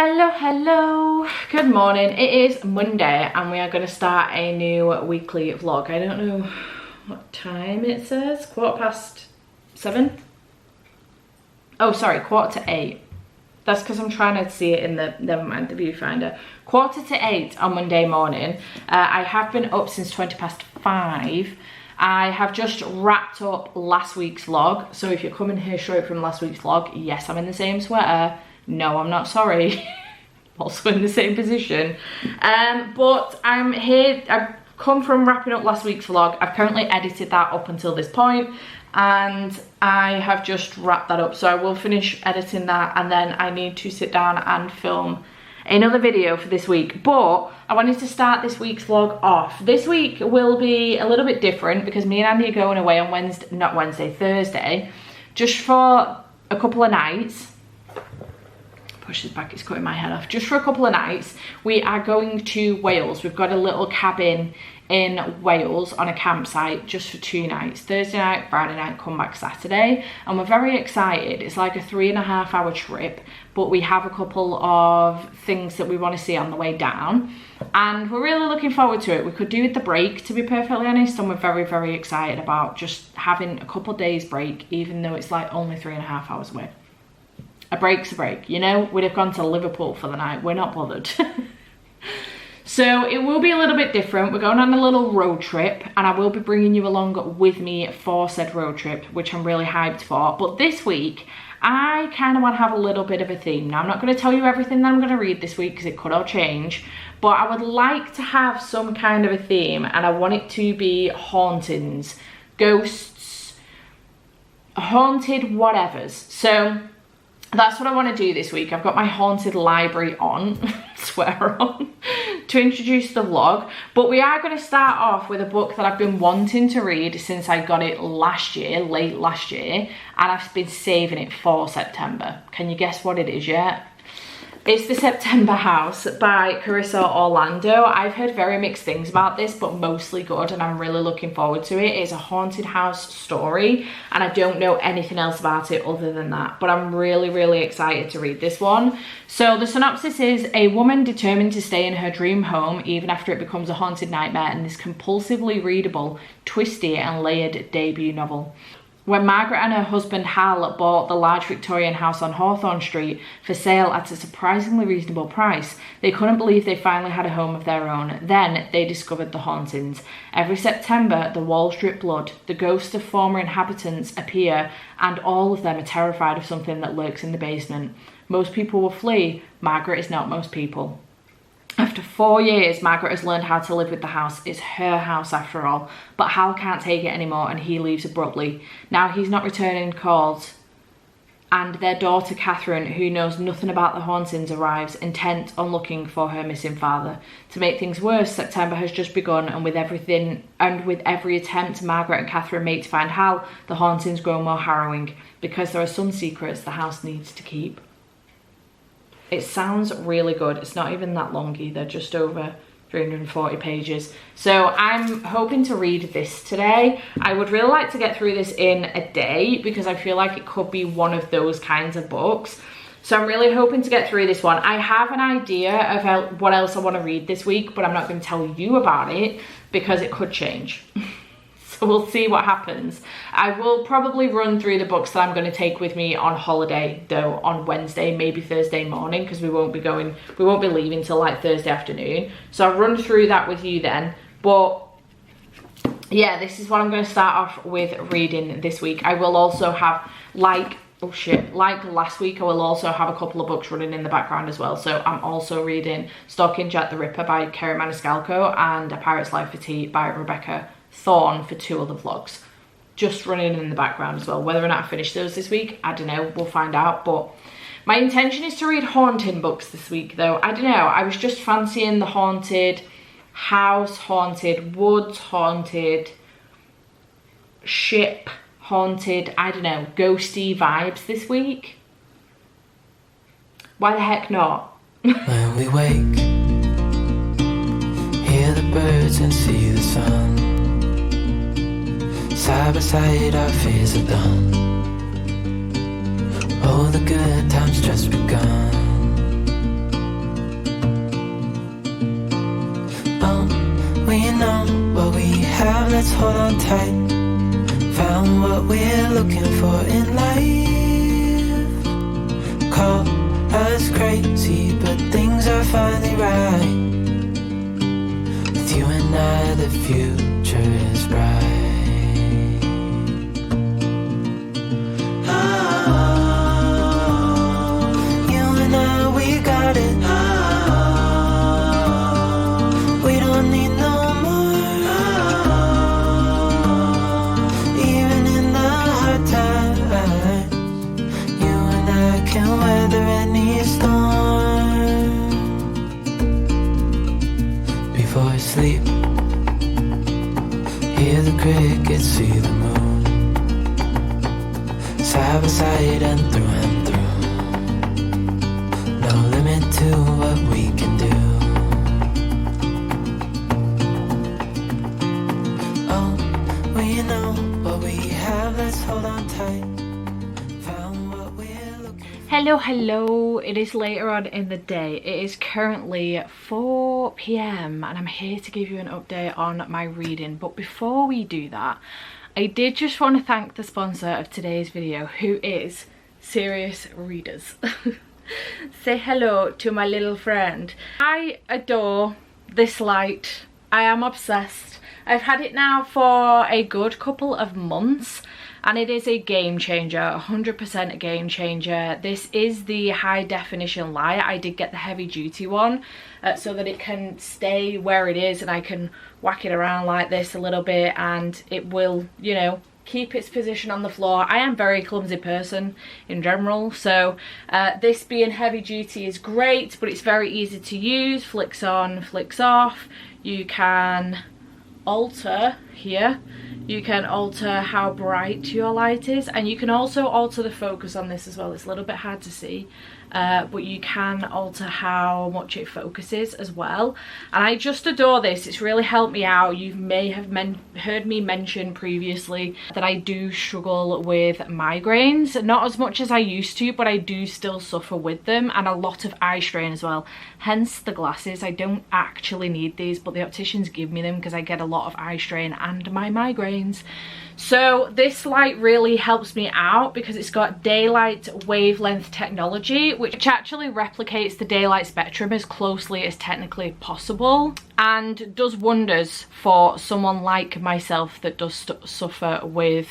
Hello, good morning. It is Monday and we are going to start a new weekly vlog. I don't know what time it says, 7:15. Oh sorry, 7:45. That's because I'm trying to see it in the, never mind, the viewfinder. 7:45 on Monday morning. I have been up since 5:20. I have just wrapped up last week's vlog. So if you're coming here straight from last week's vlog, yes, I'm in the same sweater. No, I'm not sorry. Also in the same position. But I'm here, I've come from wrapping up last week's vlog. I've currently edited that up until this point and I have just wrapped that up. So I will finish editing that and then I need to sit down and film another video for this week. But I wanted to start this week's vlog off. This week will be a little bit different because me and Andy are going away on Thursday, just for a couple of nights. Push this back, it's cutting my head off. Just for a couple of nights, we are going to Wales. We've got a little cabin in Wales on a campsite just for 2 nights. Thursday night, Friday night, come back Saturday. And we're very excited. It's like a 3.5 hour trip, but we have a couple of things that we want to see on the way down. And we're really looking forward to it. We could do with the break, to be perfectly honest, and we're very, very excited about just having a couple of days break, even though it's like only 3.5 hours away. A break's a break, you know? We'd have gone to Liverpool for the night. We're not bothered. So it will be a little bit different. We're going on a little road trip and I will be bringing you along with me for said road trip, which I'm really hyped for. But this week, I kind of want to have a little bit of a theme. Now, I'm not going to tell you everything that I'm going to read this week because it could all change. But I would like to have some kind of a theme and I want it to be hauntings, ghosts, haunted whatevers. So that's what I want to do this week. I've got my haunted library on, swear on, to introduce the vlog. But we are going to start off with a book that I've been wanting to read since I got it last year, late last year. And I've been saving it for September. Can you guess what it is yet? It's The September House by Carissa Orlando. I've heard very mixed things about this, but mostly good, and I'm really looking forward to it. It's a haunted house story, and I don't know anything else about it other than that, but I'm really, really excited to read this one. So the synopsis is: a woman determined to stay in her dream home even after it becomes a haunted nightmare in this compulsively readable, twisty and layered debut novel. When Margaret and her husband Hal bought the large Victorian house on Hawthorne Street for sale at a surprisingly reasonable price, they couldn't believe they finally had a home of their own. Then they discovered the hauntings. Every September, the walls drip blood, the ghosts of former inhabitants appear, and all of them are terrified of something that lurks in the basement. Most people will flee. Margaret is not most people. After 4 years, Margaret has learned how to live with the house. It's her house after all. But Hal can't take it anymore and he leaves abruptly. Now he's not returning calls. And their daughter Catherine, who knows nothing about the hauntings, arrives, intent on looking for her missing father. To make things worse, September has just begun, and with every attempt Margaret and Catherine make to find Hal, the hauntings grow more harrowing, because there are some secrets the house needs to keep. It sounds really good. It's not even that long either, just over 340 pages. So I'm hoping to read this today. I would really like to get through this in a day because I feel like it could be one of those kinds of books. So I'm really hoping to get through this one. I have an idea of what else I want to read this week, but I'm not going to tell you about it because it could change. So we'll see what happens. I will probably run through the books that I'm going to take with me on holiday though on Wednesday, maybe Thursday morning, because we won't be leaving till like Thursday afternoon. So I'll run through that with you then. But yeah, this is what I'm going to start off with reading this week. I will also have like last week, I will also have a couple of books running in the background as well. So I'm also reading Stalking Jack the Ripper by Kerry Maniscalco and A Pirate's Life for Tea by Rebecca Thorne for 2 other vlogs, just running in the background as well. Whether or not I finish those this week, I don't know, we'll find out. But my intention is to read haunting books this week though. I don't know, I was just fancying the haunted house, haunted woods, haunted ship, haunted, I don't know, ghosty vibes this week. Why the heck not? When we wake, hear the birds and see the sun. Side by side our fears are done. Oh, the good times just begun. know what we have, let's hold on tight. Found what we're looking for in life. Call us crazy, but things are finally right. With you and I, the future is bright. Sleep, hear the crickets, see the moon, side by side and through, no limit to what we can do. Oh, we know what we have, let's hold on tight. Found what we're looking for. Hello, it is later on in the day. It is currently 4 p.m. and I'm here to give you an update on my reading. But before we do that, I did just want to thank the sponsor of today's video, who is Serious Readers. Say hello to my little friend. I adore this light. I am obsessed. I've had it now for a good couple of months. And it is a game changer, 100% a game changer. This is the high definition light. I did get the heavy duty one so that it can stay where it is and I can whack it around like this a little bit and it will, you know, keep its position on the floor. I am a very clumsy person in general, so this being heavy duty is great, but it's very easy to use. Flicks on, flicks off. You can alter here. You can alter how bright your light is, and you can also alter the focus on this as well. It's a little bit hard to see, but you can alter how much it focuses as well. And I just adore this. It's really helped me out. You may have heard me mention previously that I do struggle with migraines, not as much as I used to, but I do still suffer with them, and a lot of eye strain as well. Hence the glasses. I don't actually need these, but the opticians give me them because I get a lot of eye strain and my migraines. So this light really helps me out because it's got daylight wavelength technology, which actually replicates the daylight spectrum as closely as technically possible and does wonders for someone like myself that does suffer with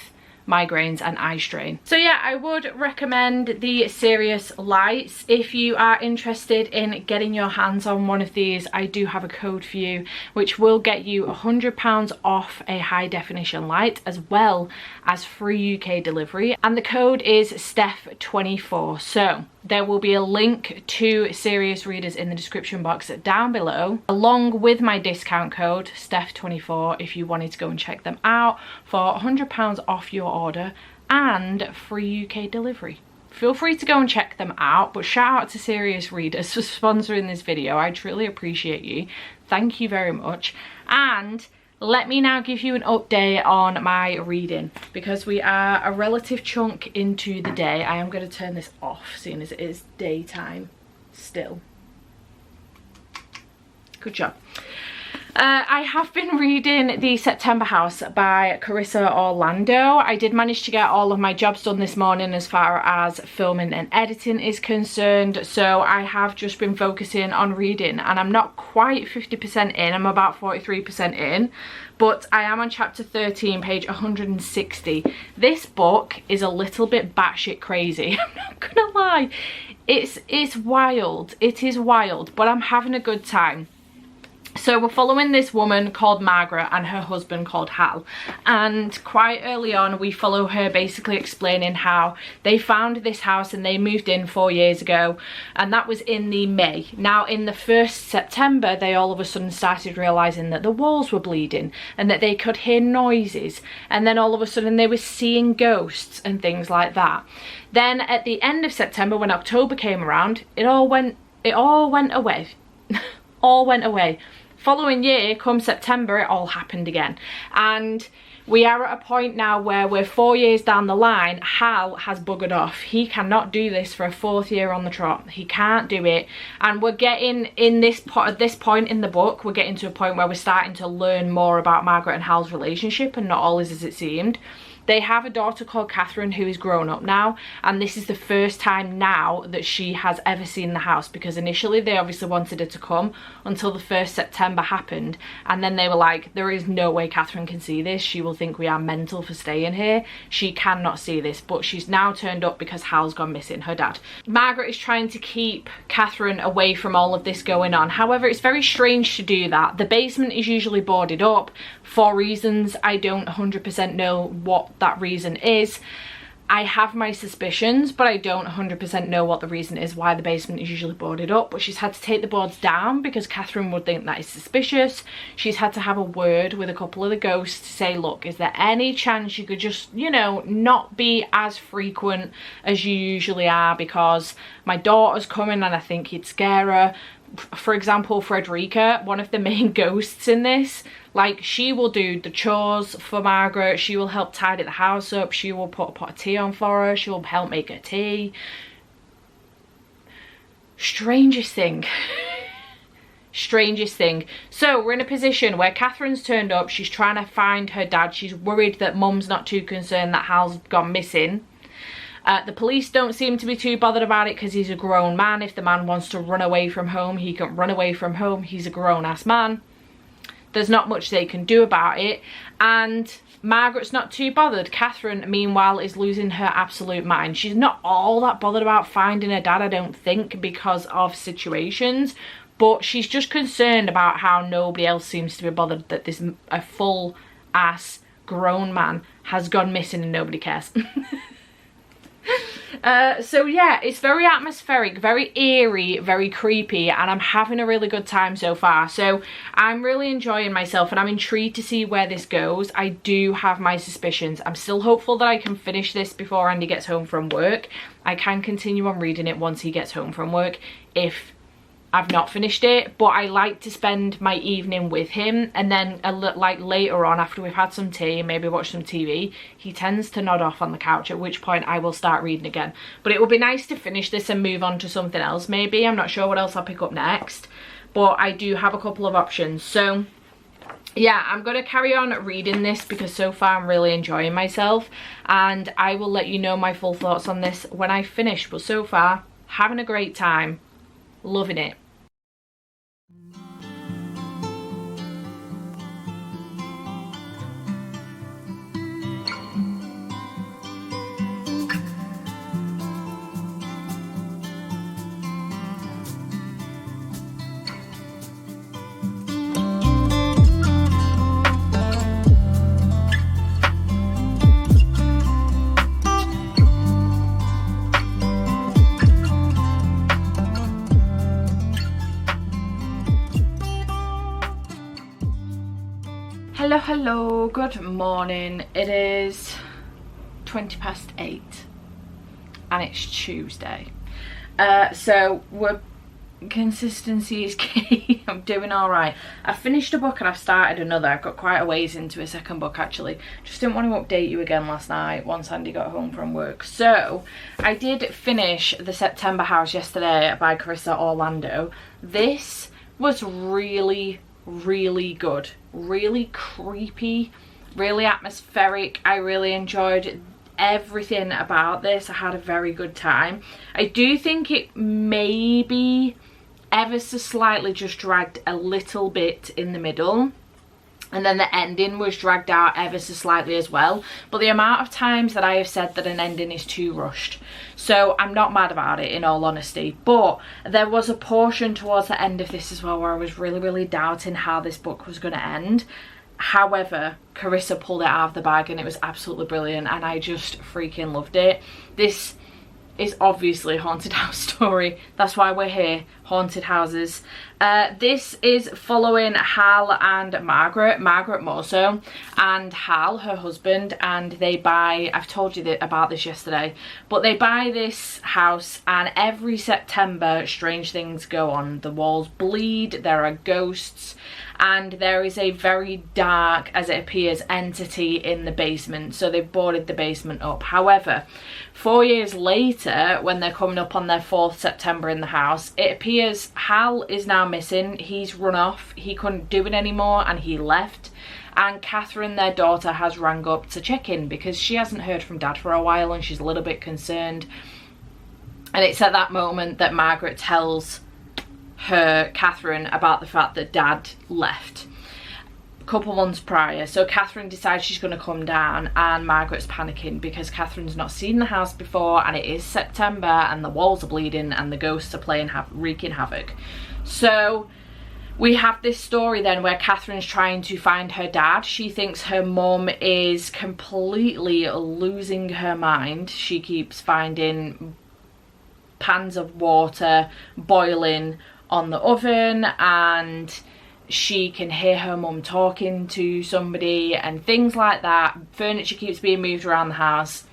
migraines and eye strain. So yeah, I would recommend the Serious lights. If you are interested in getting your hands on one of these, I do have a code for you which will get you £100 off a high definition light as well as free UK delivery, and the code is Steph24. So there will be a link to Serious Readers in the description box down below, along with my discount code Steph24 if you wanted to go and check them out for £100 off your order and free UK delivery. Feel free to go and check them out, but shout out to Serious Readers for sponsoring this video. I truly appreciate you. Thank you very much. And let me now give you an update on my reading because we are a relative chunk into the day. I am going to turn this off seeing as it is daytime still. Good job. I have been reading The September House by Carissa Orlando. I did manage to get all of my jobs done this morning as far as filming and editing is concerned, so I have just been focusing on reading, and I'm not quite 50% in, I'm about 43% in, but I am on chapter 13, page 160. This book is a little bit batshit crazy, I'm not gonna lie. It's wild, it is wild, but I'm having a good time. So we're following this woman called Margaret and her husband called Hal, and quite early on we follow her basically explaining how they found this house and they moved in 4 years ago, and that was in the May. Now in the 1st September they all of a sudden started realising that the walls were bleeding and that they could hear noises, and then all of a sudden they were seeing ghosts and things like that. Then at the end of September, when October came around, it all went away. All went away. Following year, come September, it all happened again. And we are at a point now where we're 4 years down the line. Hal has buggered off. He cannot do this for a 4th year on the trot. He can't do it. And we're getting at this point in the book, we're getting to a point where we're starting to learn more about Margaret and Hal's relationship, and not all is as it seemed. They have a daughter called Catherine who is grown up now, and this is the first time now that she has ever seen the house, because initially they obviously wanted her to come until the 1st September happened, and then they were like, there is no way Catherine can see this. She will think we are mental for staying here. She cannot see this, but she's now turned up because Hal's gone missing, her dad. Margaret is trying to keep Catherine away from all of this going on. However, it's very strange to do that. The basement is usually boarded up for reasons I don't 100% know what that reason is. I have my suspicions, but I don't 100% know what the reason is why the basement is usually boarded up. But she's had to take the boards down because Catherine would think that is suspicious. She's had to have a word with a couple of the ghosts to say, look, is there any chance you could just, you know, not be as frequent as you usually are, because my daughter's coming and I think you'd scare her. For example, Frederica, one of the main ghosts in this, like, she will do the chores for Margaret, she will help tidy the house up, she will put a pot of tea on for her, she will help make her tea. Strangest thing. Strangest thing. So we're in a position where Catherine's turned up, she's trying to find her dad, she's worried that Mum's not too concerned that Hal's gone missing. The police don't seem to be too bothered about it because he's a grown man. If the man wants to run away from home, he can run away from home. He's a grown-ass man. There's not much they can do about it. And Margaret's not too bothered. Catherine, meanwhile, is losing her absolute mind. She's not all that bothered about finding her dad, I don't think, because of situations. But she's just concerned about how nobody else seems to be bothered that a full-ass grown man has gone missing and nobody cares. So yeah, it's very atmospheric, very eerie, very creepy, and I'm having a really good time so far. So I'm really enjoying myself and I'm intrigued to see where this goes. I do have my suspicions. I'm still hopeful that I can finish this before Andy gets home from work. I can continue on reading it once he gets home from work if I've not finished it, but I like to spend my evening with him, and then like later on, after we've had some tea, maybe watch some TV, he tends to nod off on the couch, at which point I will start reading again. But it would be nice to finish this and move on to something else maybe. I'm not sure what else I'll pick up next, but I do have a couple of options. So yeah, I'm going to carry on reading this because so far I'm really enjoying myself, and I will let you know my full thoughts on this when I finish. But so far, having a great time. Loving it. Hello, good morning. It is 8:20 and it's Tuesday. So consistency is key. I'm doing all right. I finished a book and I've started another. I've got quite a ways into a second book actually. Just didn't want to update you again last night once Andy got home from work. So I did finish The September House yesterday by Carissa Orlando. This was really good, really creepy, really atmospheric. I really enjoyed everything about this. I had a very good time. I do think it maybe ever so slightly just dragged a little bit in the middle, and then the ending was dragged out ever so slightly as well. But the amount of times that I have said that an ending is too rushed, so I'm not mad about it in all honesty. But there was a portion towards the end of this as well where I was really doubting how this book was going to end. However, Carissa pulled it out of the bag and it was absolutely brilliant, and I just freaking loved it. This is obviously a haunted house story. That's why we're here, haunted houses. This is following Hal and Margaret more so, and Hal, her husband, and they buy, I've told you about this yesterday, but they buy this house, and every September strange things go on. The walls bleed, there are ghosts, and there is a very dark, as it appears, entity in the basement, so they've boarded the basement up. However, 4 years later, when they're coming up on their 4th September in the house, it appears Hal is now missing. He's run off, he couldn't do it anymore, and he left. And Catherine, their daughter, has rang up to check in because she hasn't heard from Dad for a while and she's a little bit concerned. And it's at that moment that Margaret tells Catherine about the fact that Dad left a couple months prior. So Catherine decides she's going to come down, and Margaret's panicking because Catherine's not seen the house before, and it is September and the walls are bleeding and the ghosts are playing wreaking havoc. So we have this story then where Catherine's trying to find her dad. She thinks her mum is completely losing her mind. She keeps finding pans of water boiling on the oven, and she can hear her mum talking to somebody and things like that. Furniture keeps being moved around the house,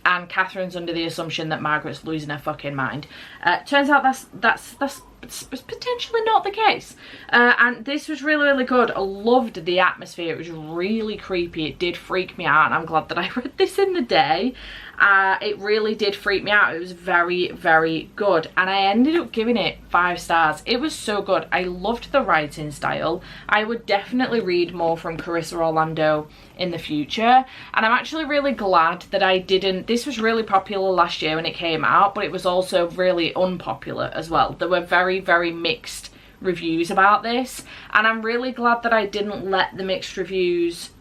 and Catherine's under the assumption that Margaret's losing her fucking mind. Turns out that's potentially not the case. And this was really, really good. I loved the atmosphere. It was really creepy. It did freak me out, and I'm glad that I read this in the day. It really did freak me out. It was very, very good, and I ended up giving it 5 stars. It was so good. I loved the writing style. I would definitely read more from Carissa Orlando in the future, and I'm actually really glad that I didn't. This was really popular last year when it came out, but it was also really unpopular as well. There were very, very mixed reviews about this, and I'm really glad that I didn't let the mixed reviews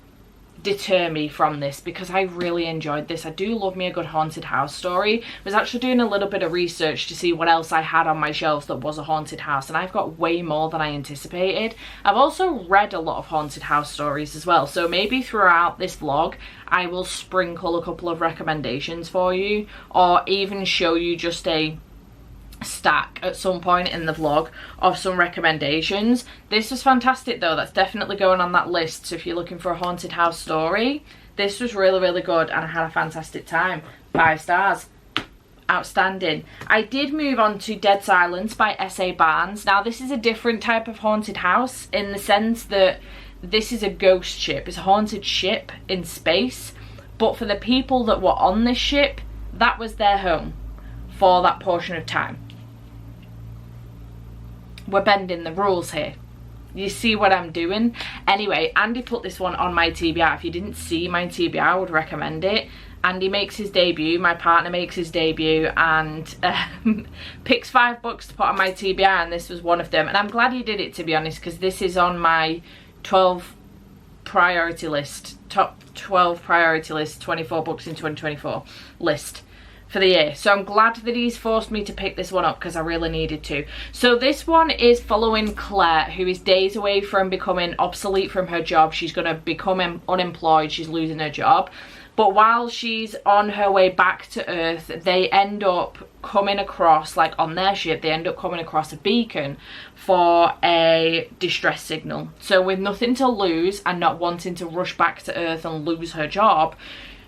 deter me from this, because I really enjoyed this. I do love me a good haunted house story. I was actually doing a little bit of research to see what else I had on my shelves that was a haunted house, and I've got way more than I anticipated. I've also read a lot of haunted house stories as well, so maybe throughout this vlog I will sprinkle a couple of recommendations for you, or even show you just a stack at some point in the vlog of some recommendations. This was fantastic though. That's definitely going on that list. So if you're looking for a haunted house story, this was really, really good, and I had a fantastic time. 5 stars. Outstanding. I did move on to Dead Silence by S.A. Barnes. Now this is a different type of haunted house in the sense that this is a ghost ship. It's a haunted ship in space, but for the people that were on this ship, that was their home for that portion of time. We're bending the rules here. You see what I'm doing? Anyway, Andy put this one on my TBR. If you didn't see my TBR, I would recommend it. Andy makes his debut, my partner makes his debut, and picks 5 books to put on my TBR, and this was one of them. And I'm glad he did it, to be honest, because this is on my 12 priority list, top 12 priority list, 24 books in 2024 list for the year. So I'm glad that he's forced me to pick this one up, because I really needed to. So this one is following Claire, who is days away from becoming obsolete from her job. She's going to become unemployed. She's losing her job. But while she's on her way back to Earth, they end up coming across, like on their ship, they end up coming across a beacon for a distress signal. So with nothing to lose and not wanting to rush back to Earth and lose her job,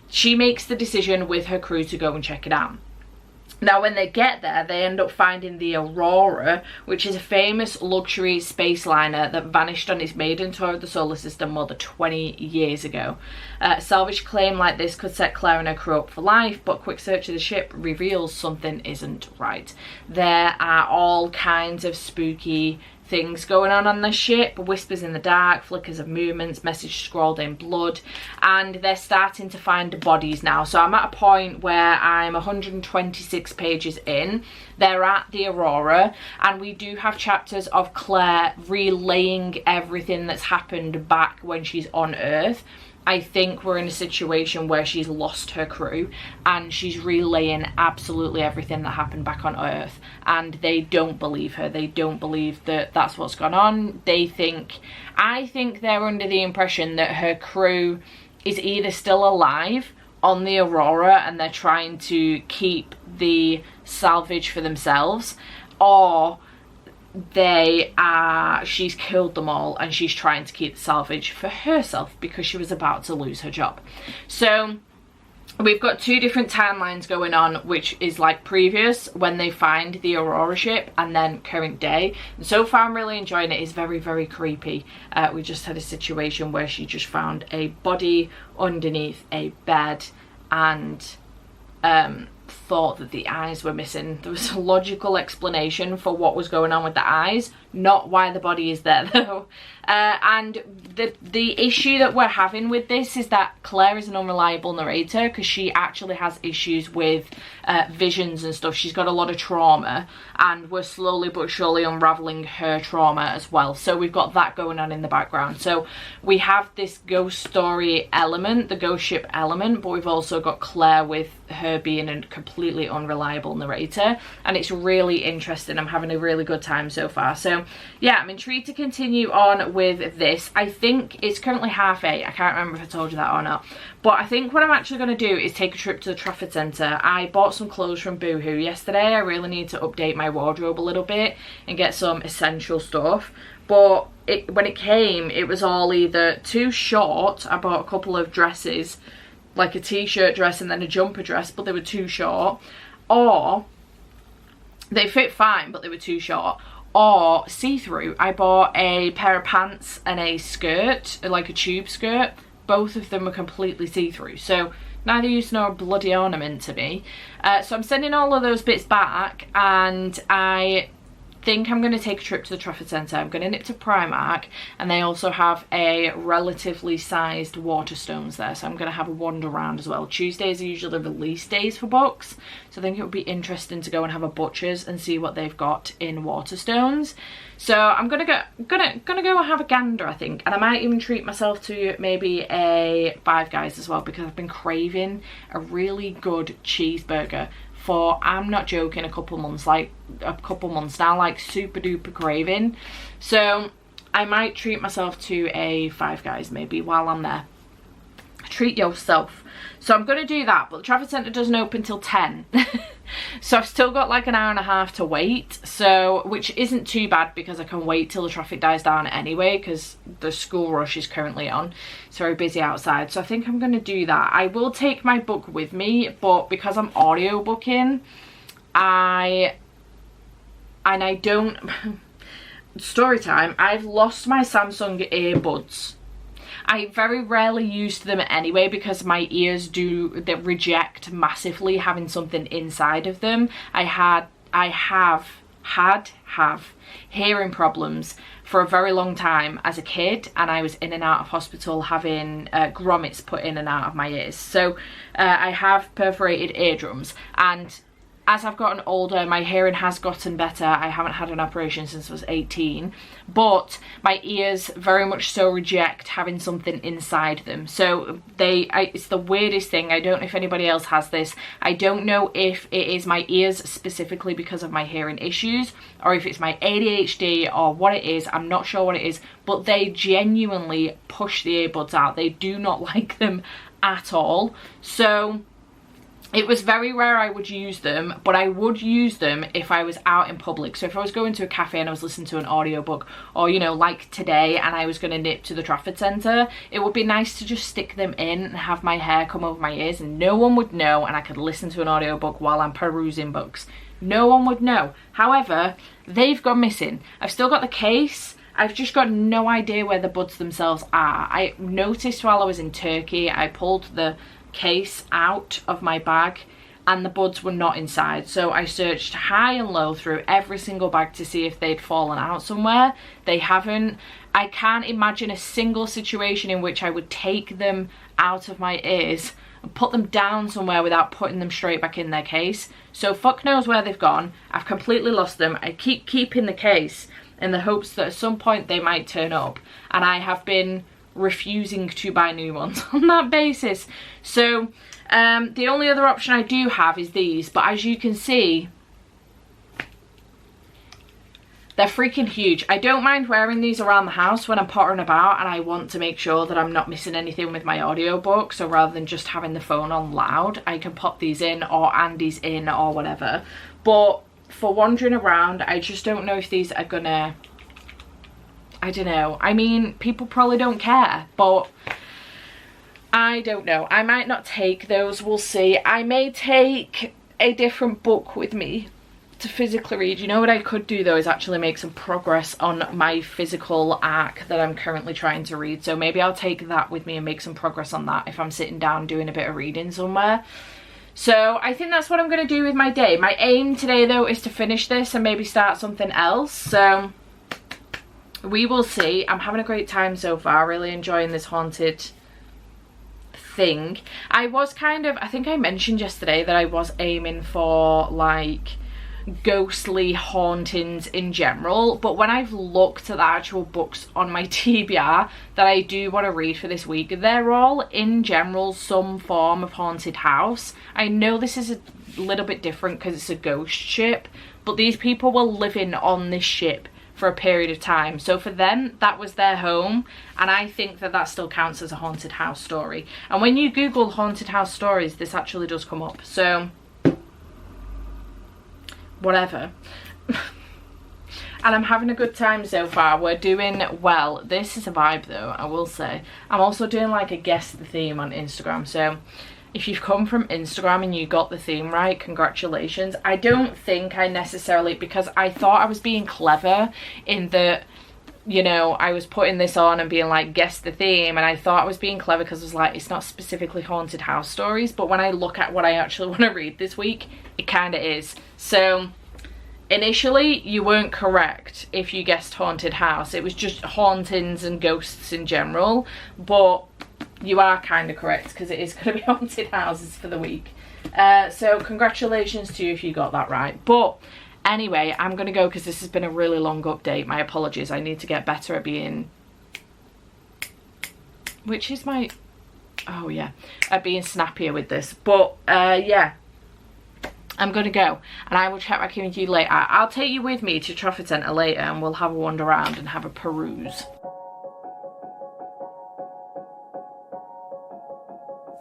she makes the decision with her crew to go and check it out. Now when they get there, they end up finding the Aurora, which is a famous luxury space liner that vanished on its maiden tour of the solar system more than 20 years ago. A salvage claim like this could set Claire and her crew up for life, but a quick search of the ship reveals something isn't right. There are all kinds of spooky things going on the ship, whispers in the dark, flickers of movements, message scrawled in blood, and they're starting to find bodies now. So I'm at a point where I'm 126 pages in. They're at the Aurora, and we do have chapters of Claire relaying everything that's happened back when she's on Earth. I think we're in a situation where she's lost her crew and she's relaying absolutely everything that happened back on Earth, and they don't believe her. They don't believe that that's what's gone on. I think they're under the impression that her crew is either still alive on the Aurora and they're trying to keep the salvage for themselves, or she's killed them all and she's trying to keep the salvage for herself because she was about to lose her job. So we've got 2 different timelines going on, which is like previous, when they find the Aurora ship, and then current day. And so far I'm really enjoying it. It's very, very creepy. We just had a situation where she just found a body underneath a bed and thought that the eyes were missing. There was a logical explanation for what was going on with the eyes, not why the body is there though. And the issue that we're having with this is that Claire is an unreliable narrator, because she actually has issues with visions and stuff. She's got a lot of trauma, and we're slowly but surely unraveling her trauma as well. So we've got that going on in the background. So we have this ghost story element, the ghost ship element, but we've also got Claire with her being a completely unreliable narrator, and it's really interesting. I'm having a really good time so far. So yeah, I'm intrigued to continue on with this. I think it's currently 8:30. I can't remember if I told you that or not, but I think what I'm actually going to do is take a trip to the Trafford Centre. I bought some clothes from Boohoo yesterday. I really need to update my wardrobe a little bit and get some essential stuff, but when it came, it was all either too short. I bought a couple of dresses, like a t-shirt dress and then a jumper dress, but they were too short, or they fit fine but they were too short, or see-through. I bought a pair of pants and a skirt, like a tube skirt. Both of them were completely see-through, so neither use nor a bloody ornament to me. So I'm sending all of those bits back, and I think I'm going to take a trip to the Trafford Centre. I'm going to nip to Primark, and they also have a relatively sized Waterstones there, so I'm going to have a wander around as well. Tuesdays are usually release days for books, so I think it would be interesting to go and have a butcher's and see what they've got in Waterstones. So I'm gonna go and have a gander, I think, and I might even treat myself to maybe a Five Guys as well, because I've been craving a really good cheeseburger for, I'm not joking, a couple months now, like super duper craving. So I might treat myself to a Five Guys maybe while I'm there. Treat yourself. So I'm going to do that, but the Trafford Centre doesn't open till 10. So I've still got like an hour and a half to wait, so which isn't too bad, because I can wait till the traffic dies down anyway, because the school rush is currently on. It's very busy outside, so I think I'm going to do that. I will take my book with me, but because I'm audiobooking, I don't story time, I've lost my Samsung earbuds. I very rarely used them anyway, because my ears they reject massively having something inside of them. I have hearing problems for a very long time as a kid, and I was in and out of hospital having grommets put in and out of my ears. So I have perforated eardrums, and as I've gotten older, my hearing has gotten better. I haven't had an operation since I was 18, but my ears very much so reject having something inside them. So it's the weirdest thing. I don't know if anybody else has this. I don't know if it is my ears specifically because of my hearing issues, or if it's my ADHD or what it is. I'm not sure what it is, but they genuinely push the earbuds out. They do not like them at all. So it was very rare I would use them, but I would use them if I was out in public. So if I was going to a cafe and I was listening to an audiobook, or, you know, like today, and I was going to nip to the Trafford Centre, it would be nice to just stick them in and have my hair come over my ears, and no one would know, and I could listen to an audiobook while I'm perusing books. No one would know. However, they've gone missing. I've still got the case. I've just got no idea where the buds themselves are. I noticed while I was in Turkey, I pulled the case out of my bag and the buds were not inside, so I searched high and low through every single bag to see if they'd fallen out somewhere. They haven't. I can't imagine a single situation in which I would take them out of my ears and put them down somewhere without putting them straight back in their case. So fuck knows where they've gone. I've completely lost them. I keep keeping the case in the hopes that at some point they might turn up, and I have been refusing to buy new ones on that basis. So the only other option I do have is these, but as you can see, they're freaking huge. I don't mind wearing these around the house when I'm pottering about and I want to make sure that I'm not missing anything with my audiobook. So rather than just having the phone on loud, I can pop these in, or Andy's in, or whatever. But for wandering around, I just don't know if these are gonna, I don't know. I mean, people probably don't care, but I don't know. I might not take those, we'll see. I may take a different book with me to physically read. You know what I could do though is actually make some progress on my physical arc that I'm currently trying to read. So maybe I'll take that with me and make some progress on that if I'm sitting down doing a bit of reading somewhere. So I think that's what I'm going to do with my day. My aim today though is to finish this and maybe start something else. So we will see. I'm having a great time so far, really enjoying this haunted thing. I was kind of, I think I mentioned yesterday that I was aiming for like ghostly hauntings in general, but when I've looked at the actual books on my TBR that I do want to read for this week, they're all in general some form of haunted house. I know this is a little bit different because it's a ghost ship, but these people were living on this ship for a period of time, so for them that was their home, and I think that that still counts as a haunted house story. And when you Google haunted house stories, this actually does come up, so whatever. And I'm having a good time so far. We're doing well. This is a vibe though, I will say. I'm also doing like a guess the theme on Instagram, so if you've come from Instagram and you got the theme right, congratulations. I don't think I necessarily, because I thought I was being clever in that, you know, I was putting this on and being like, guess the theme, and I thought I was being clever because it was like, it's not specifically haunted house stories, but when I look at what I actually want to read this week, it kind of is. So initially you weren't correct if you guessed haunted house. It was just hauntings and ghosts in general, but you are kind of correct because it is going to be haunted houses for the week. So congratulations to you if you got that right. But anyway, I'm going to go because this has been a really long update. My apologies. I need to get better at being... Which is my... Oh yeah. At being snappier with this. But yeah. I'm going to go and I will check back in with you later. I'll take you with me to Trafford Centre later and we'll have a wander around and have a peruse.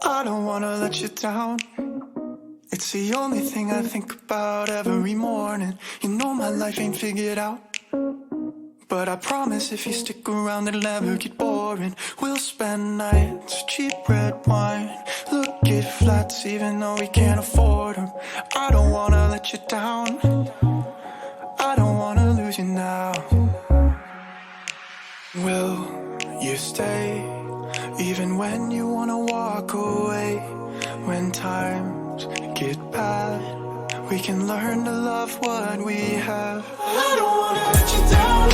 I don't wanna let you down. It's the only thing I think about every morning. You know my life ain't figured out, but I promise if you stick around it'll never get boring. We'll spend nights, cheap red wine, look at flats even though we can't afford them. I don't wanna let you down, I don't wanna lose you now. Will you stay even when you wanna walk away? When times get bad, we can learn to love what we have. I don't wanna let you down.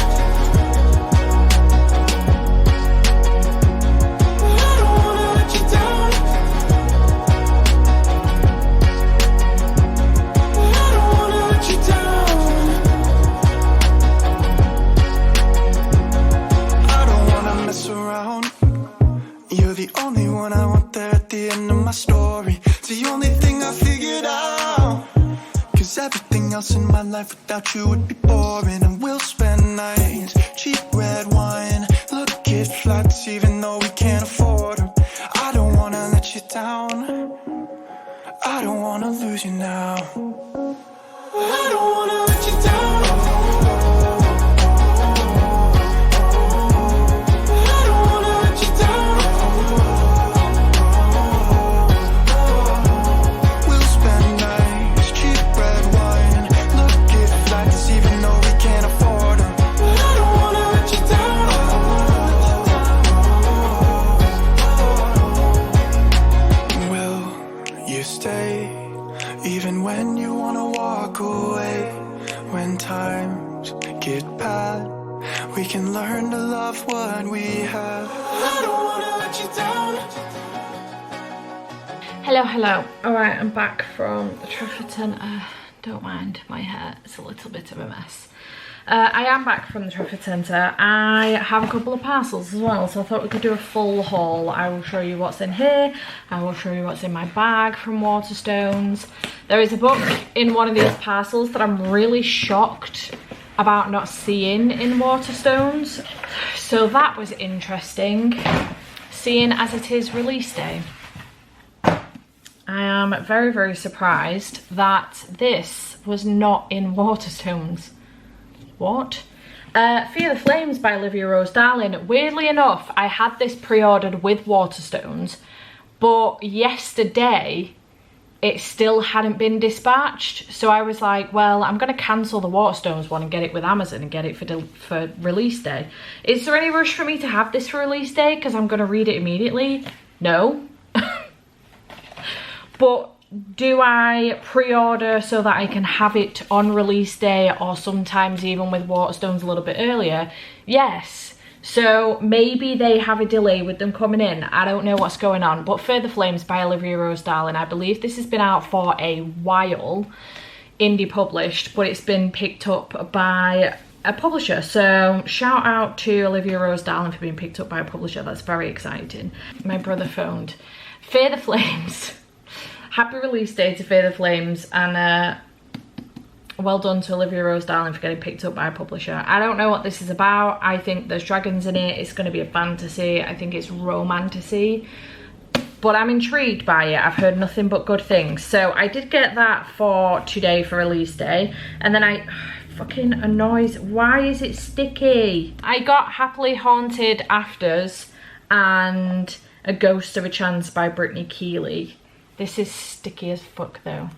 I don't wanna let you down. I don't wanna let you down. I don't wanna mess around. You're the only one I want there at the end of my story. It's the only thing I figured out, 'cause everything else in my life without you would be boring. And we'll spend nights, cheap red wine, look at flats even though we can't afford them. I don't wanna let you down, I don't wanna lose you now. I don't wanna let you down. Even when you wanna walk away, when times get bad, we can learn to love what we have. I don't wanna let you down. Hello. Alright, I'm back from the Trafford Centre. Don't mind my hair, it's a little bit of a mess. I am back from the Trafford Centre. I have a couple of parcels as well, so I thought we could do a full haul. I will show you what's in here. I will show you what's in my bag from Waterstones. There is a book in one of these parcels that I'm really shocked about not seeing in Waterstones. So that was interesting, seeing as it is release day. I am very, very surprised that this was not in Waterstones. What? Fear the Flames by Olivia Rose Darling. Weirdly enough, I had this pre-ordered with Waterstones, But yesterday, it still hadn't been dispatched. So I was like, well, I'm going to cancel the Waterstones one and get it with Amazon and get it for release day. Is there any rush for me to have this for release day? Because I'm going to read it immediately. No. But do I pre-order so that I can have it on release day, or sometimes even with Waterstones a little bit earlier? Yes. So maybe they have a delay with them coming in. I don't know what's going on. But Further Flames by Olivia Rose Darling, I believe this has been out for a while, indie published, but it's been picked up by a publisher. So shout out to Olivia Rose Darling for being picked up by a publisher. That's very exciting. My brother phoned. Further Flames. Happy release day to Further Flames, and well done to Olivia Rose Darling for getting picked up by a publisher. I don't know what this is about. I think there's dragons in it. It's going to be a fantasy. I think it's romantasy. But I'm intrigued by it. I've heard nothing but good things. So I did get that for today for release day. And then fucking annoys. Why is it sticky? I got Happily Haunted Afters and A Ghost of a Chance by Brittany Keeley. This is sticky as fuck though.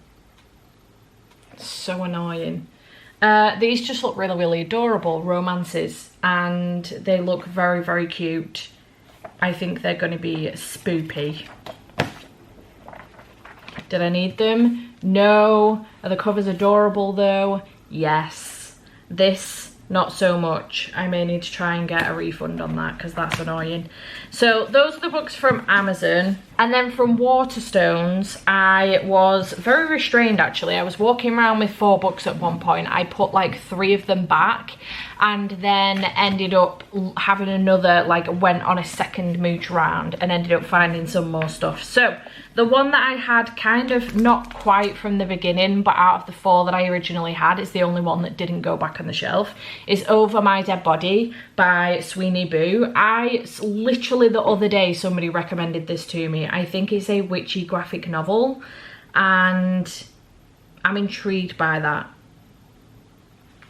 So annoying. These just look really, really adorable romances, and they look very, very cute. I think they're going to be spoopy. Did I need them? No. Are the covers adorable though? Yes. This, not so much. I may need to try and get a refund on that because that's annoying. So those are the books from Amazon. And then from Waterstones, I was very restrained actually. I was walking around with 4 books at one point. I put like 3 of them back, and then ended up having another, like went on a second mooch round and ended up finding some more stuff. So the one that I had kind of not quite from the beginning, but out of the 4 that I originally had, is the only one that didn't go back on the shelf, is Over My Dead Body by Sweeney Boo. I literally the other day, somebody recommended this to me. I think it's a witchy graphic novel, and I'm intrigued by that.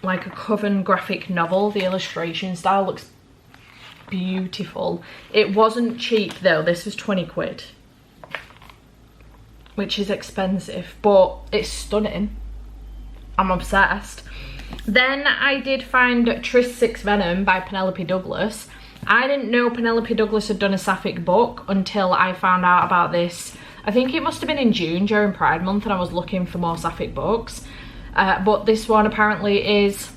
Like a coven graphic novel. The illustration style looks beautiful. It wasn't cheap though. This was 20 quid. Which is expensive, but it's stunning. I'm obsessed. Then I did find Tris 6 Venom by Penelope Douglas. I didn't know Penelope Douglas had done a sapphic book until I found out about this. I think it must have been in June during Pride Month, and I was looking for more sapphic books. But this one apparently is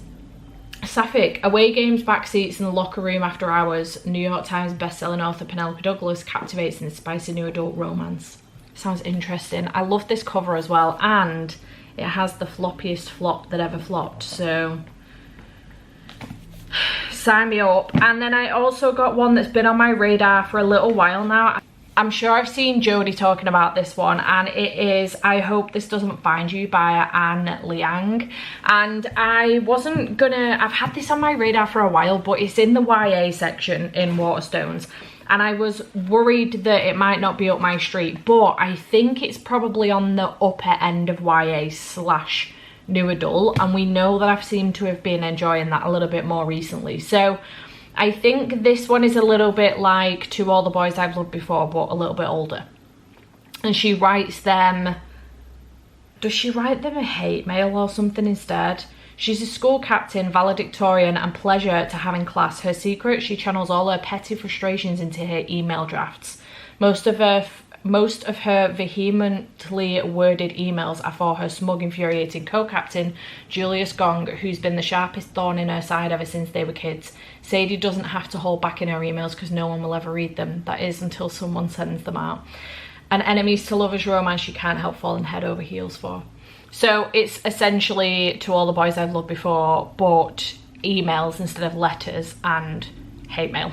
sapphic. Away games, backseats, in the locker room after hours. New York Times bestselling author Penelope Douglas captivates in a spicy new adult romance. Sounds interesting. I love this cover as well, and it has the floppiest flop that ever flopped, so sign me up. And then I also got one that's been on my radar for a little while now. I'm sure I've seen Jodie talking about this one, and it is I Hope This Doesn't Find You by Anne Liang. And I wasn't gonna, I've had this on my radar for a while, but it's in the YA section in Waterstones, and I was worried that it might not be up my street, but I think it's probably on the upper end of YA / new adult, and we know that I've seemed to have been enjoying that a little bit more recently. So I think this one is a little bit like To All the Boys I've Loved Before, but a little bit older. And she writes them, does she write them a hate mail or something instead? She's a school captain, valedictorian, and pleasure to have in class. Her secret, she channels all her petty frustrations into her email drafts. Most of her vehemently worded emails are for her smug, infuriating co-captain, Julius Gong, who's been the sharpest thorn in her side ever since they were kids. Sadie doesn't have to hold back in her emails because no one will ever read them. That is, until someone sends them out. An enemies to lovers romance she can't help falling head over heels for. So it's essentially To All the Boys I've Loved Before, but emails instead of letters and hate mail.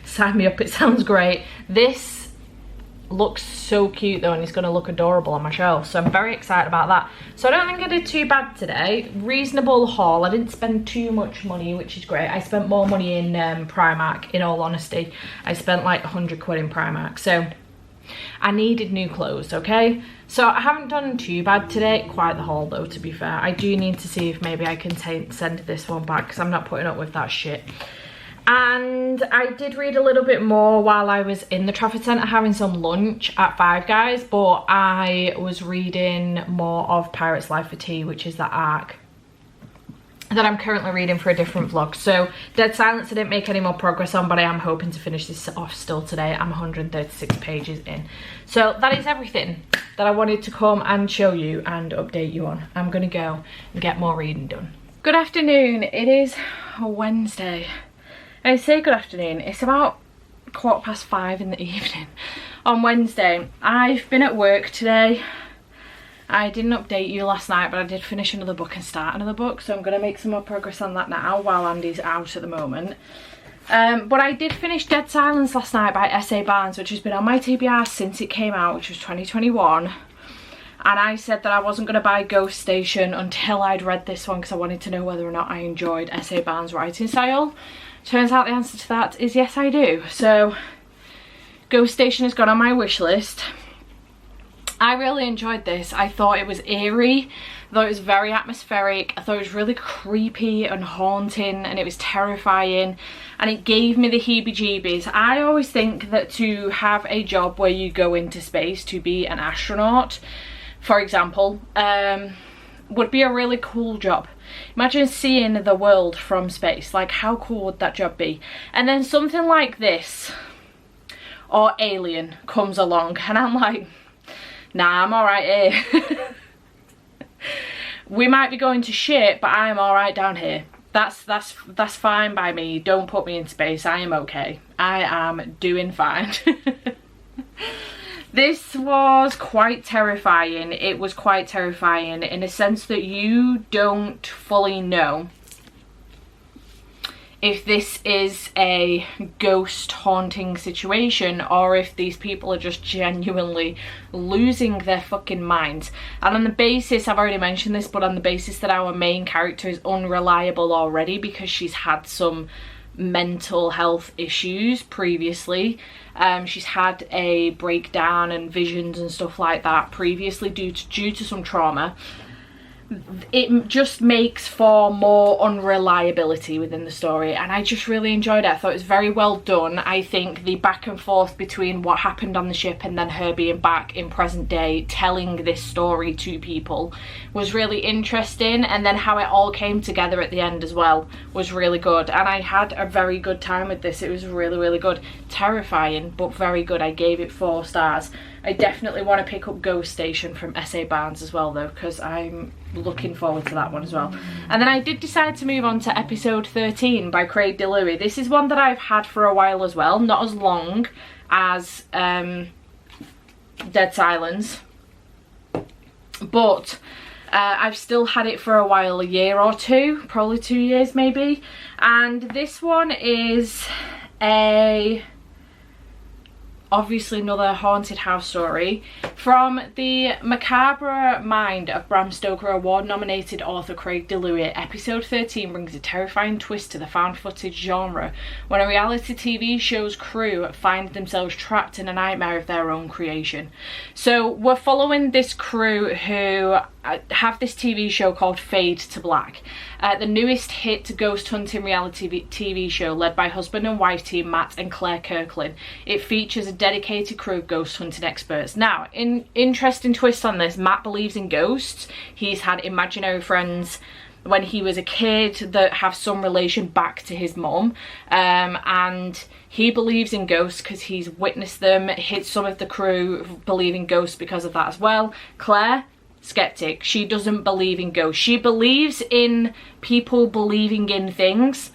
Sign me up, it sounds great. This looks so cute though, and it's going to look adorable on my shelf, so I'm very excited about that. So I don't think I did too bad today. Reasonable haul. I didn't spend too much money, which is great. I spent more money in Primark, in all honesty. I spent like 100 quid in Primark, so I needed new clothes, okay? So I haven't done too bad today. Quite the haul though, to be fair. I do need to see if maybe I can send this one back, because I'm not putting up with that shit. And I did read a little bit more while I was in the Trafford Centre having some lunch at Five Guys, but I was reading more of Pirate's Life for Tea, which is the arc that I'm currently reading for a different vlog. So Dead Silence I didn't make any more progress on, but I am hoping to finish this off still today. I'm 136 pages in. So that is everything that I wanted to come and show you and update you on. I'm gonna go and get more reading done. Good afternoon, it is Wednesday. I say good afternoon, it's about 5:15 in the evening on Wednesday. I've been at work today. I didn't update you last night, but I did finish another book and start another book, so I'm going to make some more progress on that now while Andy's out at the moment. But I did finish Dead Silence last night by S.A. Barnes, which has been on my TBR since it came out, which was 2021. And I said that I wasn't going to buy Ghost Station until I'd read this one because I wanted to know whether or not I enjoyed S.A. Barnes' writing style. Turns out the answer to that is yes, I do. So Ghost Station has gone on my wish list. I really enjoyed this. I thought it was eerie, I thought it was very atmospheric, I thought it was really creepy and haunting, and it was terrifying, and it gave me the heebie-jeebies. I always think that to have a job where you go into space, to be an astronaut, for example, would be a really cool job. Imagine seeing the world from space. Like, how cool would that job be? And then something like this, or Alien, comes along, and I'm like, nah, I'm alright here. We might be going to shit, but I am alright down here. That's fine by me. Don't put me in space. I am okay. I am doing fine. This was quite terrifying. It was quite terrifying in a sense that you don't fully know if this is a ghost haunting situation or if these people are just genuinely losing their fucking minds. And on the basis, I've already mentioned this, but on the basis that our main character is unreliable already because she's had some mental health issues previously. She's had a breakdown and visions and stuff like that previously due to some trauma. It just makes for more unreliability within the story, and I just really enjoyed it. I thought it was very well done. I think the back and forth between what happened on the ship and then her being back in present day telling this story to people was really interesting, and then how it all came together at the end as well was really good, and I had a very good time with this. It was really good. Terrifying, but very good. I gave it 4 stars. I definitely want to pick up Ghost Station from S.A. Barnes as well though, because I'm looking forward to that one as well. And then I did decide to move on to episode 13 by Craig DeLuey. This is one that I've had for a while as well, not as long as Dead Silence, but I've still had it for a while, a year or two, probably 2 years maybe. And this one is obviously another haunted house story from the macabre mind of Bram Stoker award nominated author Craig DeLuey. Episode 13 brings a terrifying twist to the found footage genre when a reality TV show's crew find themselves trapped in a nightmare of their own creation. So we're following this crew who have this TV show called Fade to Black, the newest hit ghost hunting reality TV show led by husband and wife team Matt and Claire Kirkland. It features a dedicated crew of ghost hunting experts. Now, interesting twist on this, Matt believes in ghosts. He's had imaginary friends when he was a kid that have some relation back to his mum, and he believes in ghosts because he's witnessed them. Some of the crew believe in ghosts because of that as well. Claire, skeptic. She doesn't believe in ghosts. She believes in people believing in things.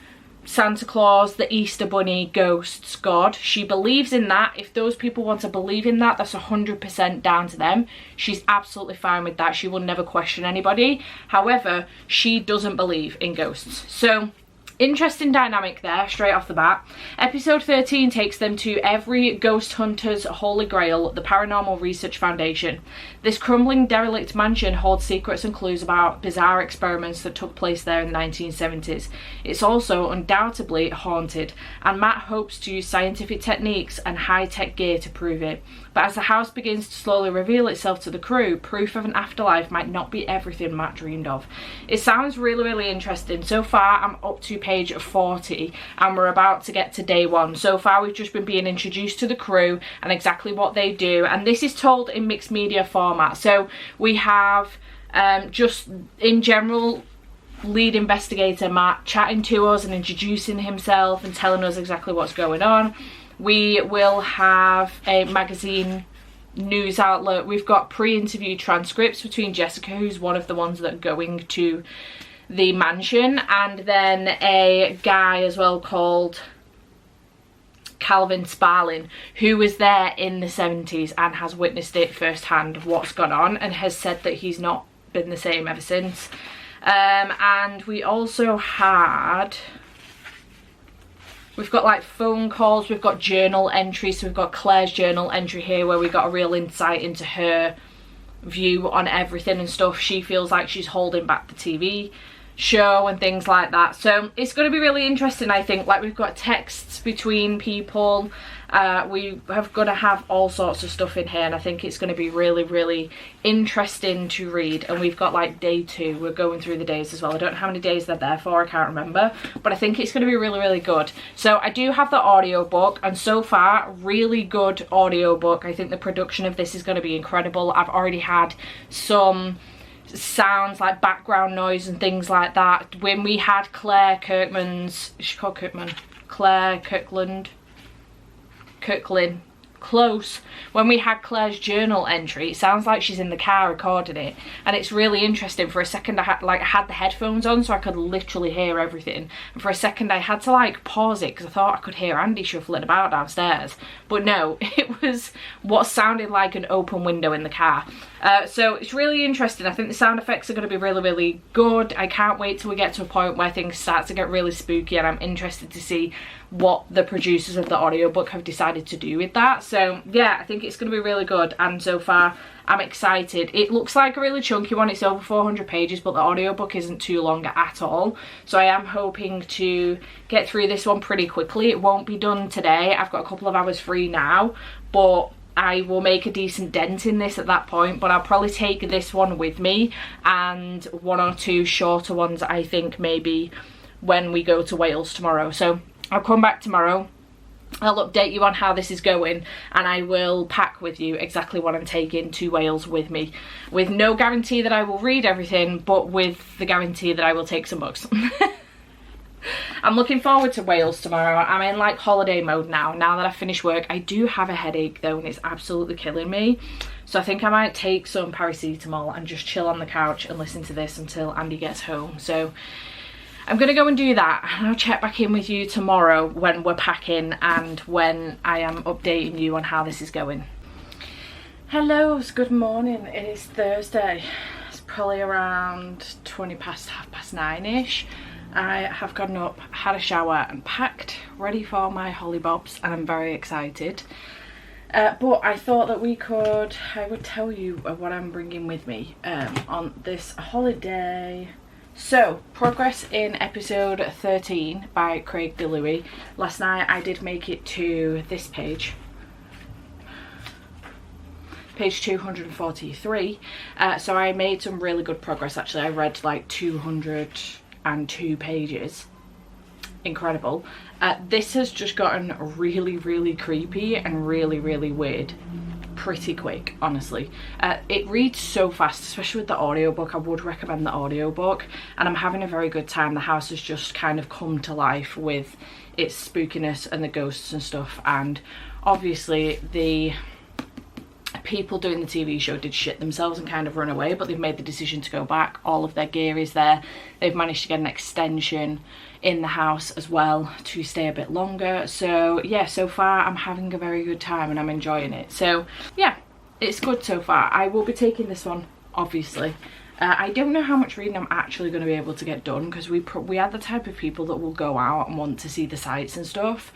Santa Claus, the Easter Bunny, ghosts, God. She believes in that. If those people want to believe in that, that's 100% down to them. She's absolutely fine with that. She will never question anybody. However, she doesn't believe in ghosts. So, interesting dynamic there straight off the bat. Episode 13 takes them to every ghost hunter's holy grail, the Paranormal Research Foundation. This crumbling derelict mansion holds secrets and clues about bizarre experiments that took place there in the 1970s. It's also undoubtedly haunted, and Matt hopes to use scientific techniques and high-tech gear to prove it. But as the house begins to slowly reveal itself to the crew, proof of an afterlife might not be everything Matt dreamed of. It sounds really, really interesting. So far, I'm up to page 40 and we're about to get to day 1. So far, we've just been being introduced to the crew and exactly what they do. And this is told in mixed media format. So we have just in general, lead investigator Matt chatting to us and introducing himself and telling us exactly what's going on. We will have a magazine news outlet. We've got pre-interview transcripts between Jessica, who's one of the ones that are going to the mansion, and then a guy as well called Calvin Sparling, who was there in the 70s and has witnessed it firsthand of what's gone on and has said that he's not been the same ever since. And we also had... we've got like phone calls, we've got journal entries. So we've got Claire's journal entry here where we got a real insight into her view on everything and stuff. She feels like she's holding back the TV show and things like that. So it's going to be really interesting, I think. Like, we've got texts between people. We have going to have all sorts of stuff in here, and I think it's going to be really, really interesting to read. And we've got like day 2. We're going through the days as well. I don't know how many days they're there for, I can't remember, but I think it's going to be really, really good. So I do have the audiobook, and so far really good audiobook. I think the production of this is going to be incredible. I've already had some sounds like background noise and things like that. When we had Claire Kirkman's, is she called Kirkman? Claire Kirkland, close. When we had Claire's journal entry, it sounds like she's in the car recording it, and it's really interesting. For a second I had the headphones on so I could literally hear everything, and for a second I had to like pause it because I thought I could hear Andy shuffling about downstairs, but no, it was what sounded like an open window in the car. So it's really interesting. I think the sound effects are going to be really, really good. I can't wait till we get to a point where things start to get really spooky, and I'm interested to see what the producers of the audiobook have decided to do with that. So yeah, I think it's going to be really good, and so far I'm excited. It looks like a really chunky one. It's over 400 pages, but the audiobook isn't too long at all. So I am hoping to get through this one pretty quickly. It won't be done today. I've got a couple of hours free now, but I will make a decent dent in this at that point. But I'll probably take this one with me and 1 or 2 shorter ones, I think, maybe when we go to Wales tomorrow. So I'll come back tomorrow. I'll update you on how this is going, and I will pack with you exactly what I'm taking to Wales with me, with no guarantee that I will read everything, but with the guarantee that I will take some books. I'm looking forward to Wales tomorrow. I'm in like holiday mode now that I've finished work. I do have a headache though, and it's absolutely killing me. So I think I might take some paracetamol and just chill on the couch and listen to this until Andy gets home. So I'm going to go and do that, and I'll check back in with you tomorrow when we're packing and when I am updating you on how this is going. Hello, good morning. It is Thursday. It's probably around 20 past, 9:30ish. I have gotten up, had a shower and packed, ready for my hollybobs, and I'm very excited. But I thought that I would tell you what I'm bringing with me on this holiday. So, progress in episode 13 by Craig DeLuey. Last night I did make it to this page. Page 243. So I made some really good progress actually. I read like 202 pages. Incredible. This has just gotten really, really creepy and really, really weird pretty quick, honestly. It reads so fast, especially with the audiobook. I would recommend the audiobook, and I'm having a very good time. The house has just kind of come to life with its spookiness and the ghosts and stuff, and obviously the people doing the TV show did shit themselves and kind of run away, but they've made the decision to go back. All of their gear is there. They've managed to get an extension in the house as well to stay a bit longer. So yeah, so far I'm having a very good time and I'm enjoying it. So yeah, it's good so far. I will be taking this one, obviously. I don't know how much reading I'm actually going to be able to get done, because we are the type of people that will go out and want to see the sights and stuff,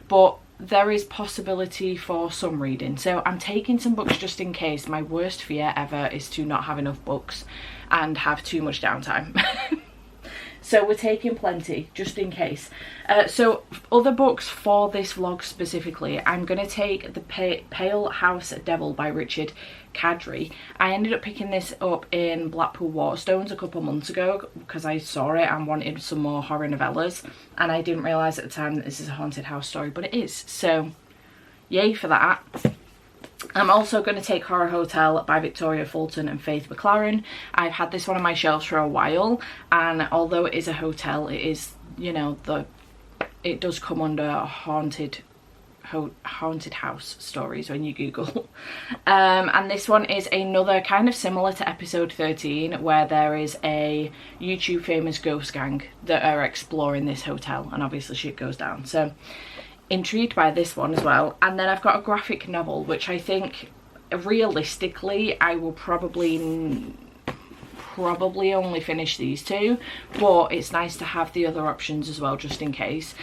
but there is possibility for some reading. So I'm taking some books just in case. My worst fear ever is to not have enough books and have too much downtime. So we're taking plenty, just in case. So other books for this vlog specifically, I'm going to take The Pale House Devil by Richard Kadri. I ended up picking this up in Blackpool Waterstones a couple months ago because I saw it and wanted some more horror novellas, and I didn't realise at the time that this is a haunted house story, but it is. So yay for that. I'm also going to take Horror Hotel by Victoria Fulton and Faith McLaren. I've had this one on my shelves for a while, and although it is a hotel, it is, you know, it does come under haunted house stories when you Google. And this one is another kind of similar to episode 13, where there is a YouTube famous ghost gang that are exploring this hotel, and obviously shit goes down. So intrigued by this one as well. And then I've got a graphic novel, which I think realistically I will probably only finish these two, but it's nice to have the other options as well, just in case.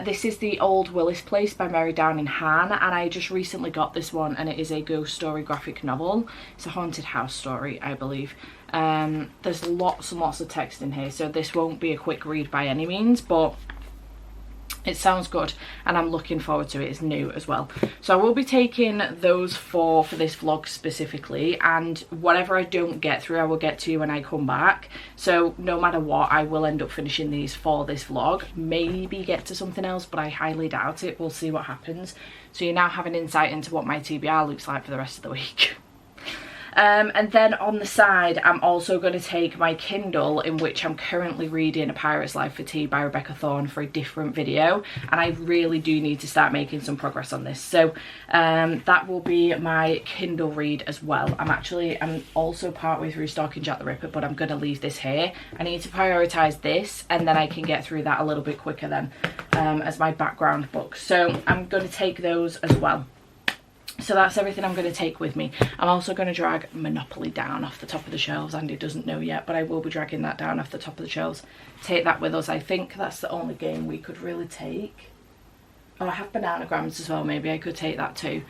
This is The Old Willis Place by Mary Downing Han, and I just recently got this one, and it is a ghost story graphic novel. It's a haunted house story, I believe. There's lots and lots of text in here, so this won't be a quick read by any means, but it sounds good and I'm looking forward to it. It's new as well. So I will be taking those four for this vlog specifically, and whatever I don't get through I will get to when I come back. So no matter what, I will end up finishing these for this vlog. Maybe get to something else, but I highly doubt it. We'll see what happens. So you now have an insight into what my TBR looks like for the rest of the week. And then on the side, I'm also going to take my Kindle, in which I'm currently reading A Pirate's Life for Tea by Rebecca Thorne, for a different video, and I really do need to start making some progress on this. So that will be my Kindle read as well. I'm also partway through Stalking Jack the Ripper, but I'm going to leave this here. I need to prioritise this, and then I can get through that a little bit quicker then, as my background book. So I'm going to take those as well. So that's everything I'm going to take with me. I'm also going to drag Monopoly down off the top of the shelves. Andy doesn't know yet, but I will be dragging that down off the top of the shelves. Take that with us. I think that's the only game we could really take. Oh, I have Bananagrams as well. Maybe I could take that too.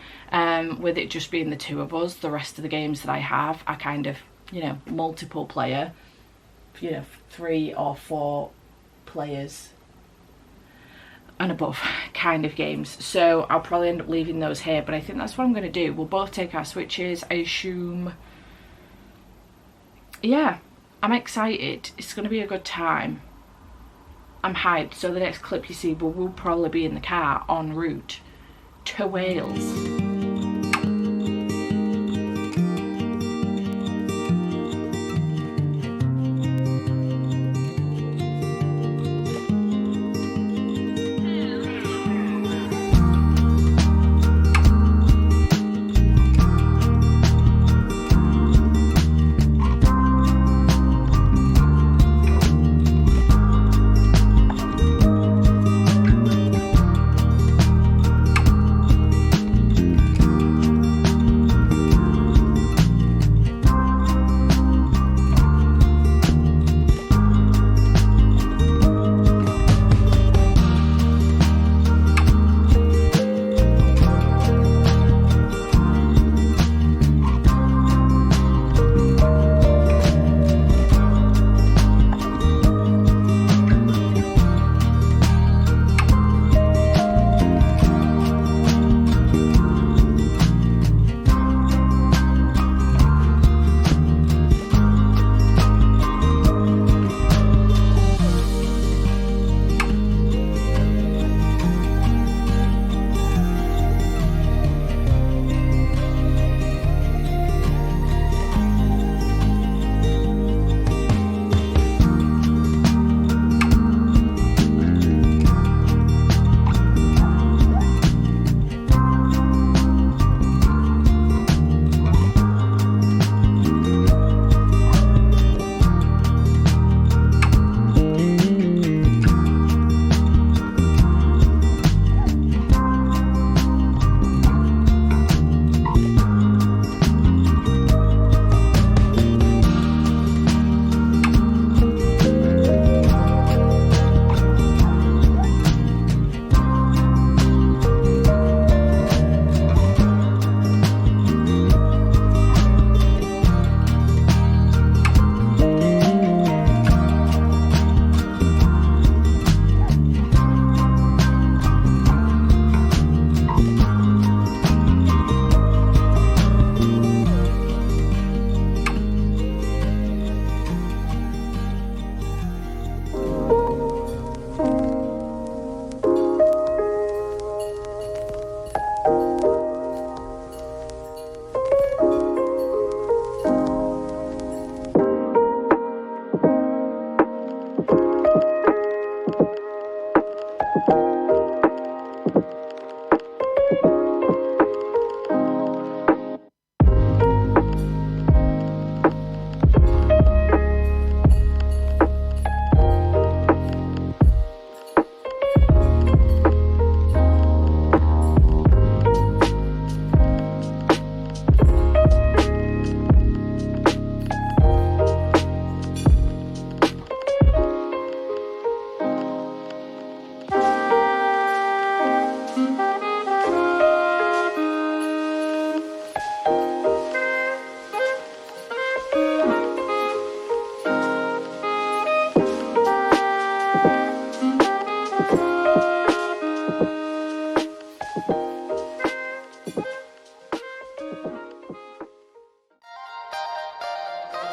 With it just being the two of us, the rest of the games that I have are kind of, you know, multiple player. You know, 3 or 4 players and above kind of games. So I'll probably end up leaving those here, but I think that's what I'm going to do. We'll both take our Switches, I assume. Yeah, I'm excited. It's going to be a good time. I'm hyped. So the next clip you see will probably be in the car en route to Wales.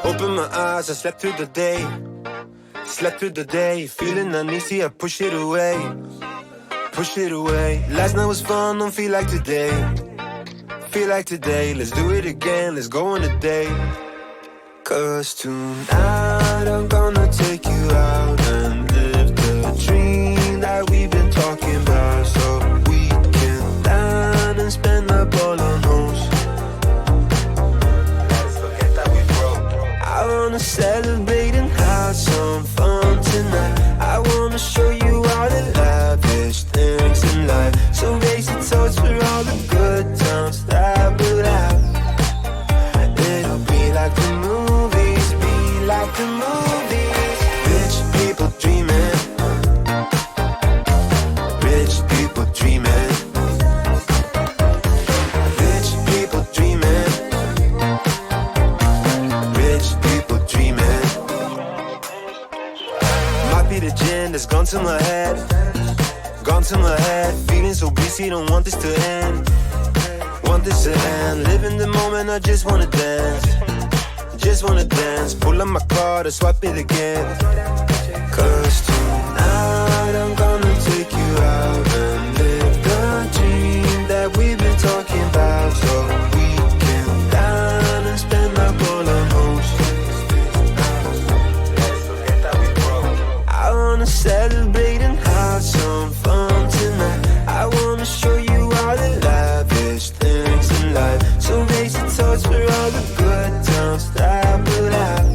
Open my eyes, I slept through the day. Slept through the day, feeling uneasy, I push it away. Push it away. Last night was fun, don't feel like today. Feel like today, let's do it again, let's go on a date. Cause tonight I'm gonna take you out and live the dream that we've been talking about. So we can dine and spend up all on hoes. Let's forget that we broke. I wanna celebrate and have some fun tonight. I wanna show you all the lavish things in life. So raise your toast for all the good times that we'll have. It'll be like the movies, be like the movies. Rich people dreaming. Rich people dreaming. Rich people dreaming. Rich people dreaming. Might be the gin that's gone to my head. Gone to my head. Feeling so busy, don't want this to end. Want this to end. Live in the moment, I just wanna dance. Just wanna dance. Pull up my card and swipe it again. Cause tonight I'm gonna take you out and live the dream that we've been talking about. So we can dine and spend up all on hoes. I wanna celebrate and have some fun tonight. I wanna show you all the lavish things in life. So raise your toast for all the good times that we'll have.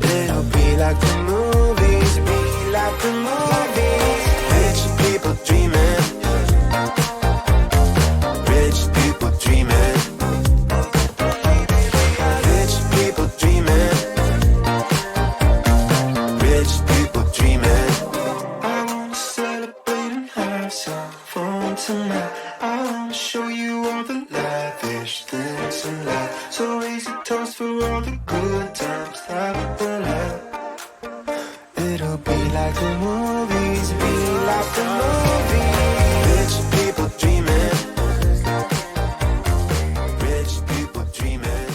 It'll be like the movies, be like the movies. Rich people dreaming. Rich people dreaming. Rich people dreaming. Rich people dreaming. I wanna celebrate and have some fun tonight. I wanna show you all the lavish things in life. So raise a toast for all the good times that we'll have. It'll be like the movies, be like the movies. Rich people dreaming. Rich people dreaming.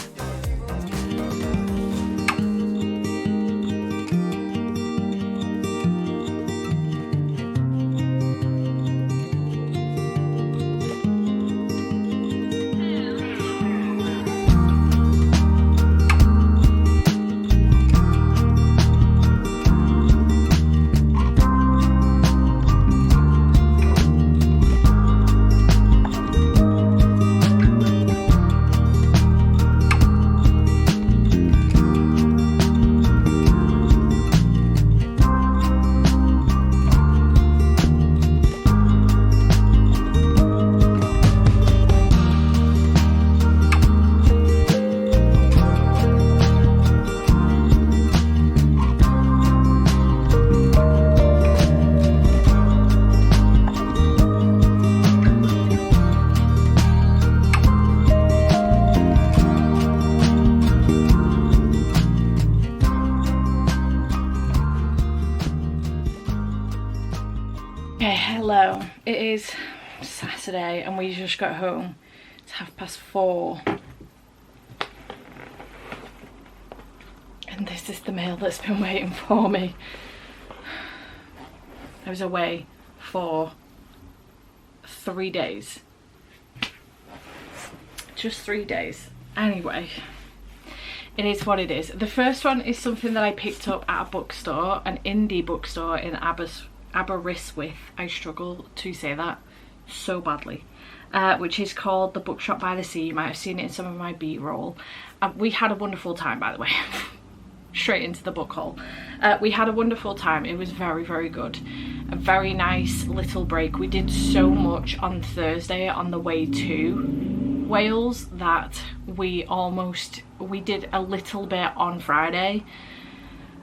Okay, hello. It is Saturday and we just got home. It's 4:30. And this is the meal that's been waiting for me. I was away for 3 days. Just 3 days. Anyway, it is what it is. The first one is something that I picked up at a bookstore, an indie bookstore in Aberystwyth. I struggle to say that so badly. Which is called the Bookshop by the Sea. You might have seen it in some of my B-roll. We had a wonderful time, by the way. Straight into the book haul. We had a wonderful time. It was very, very good. A very nice little break. We did so much on Thursday on the way to Wales that we did a little bit on Friday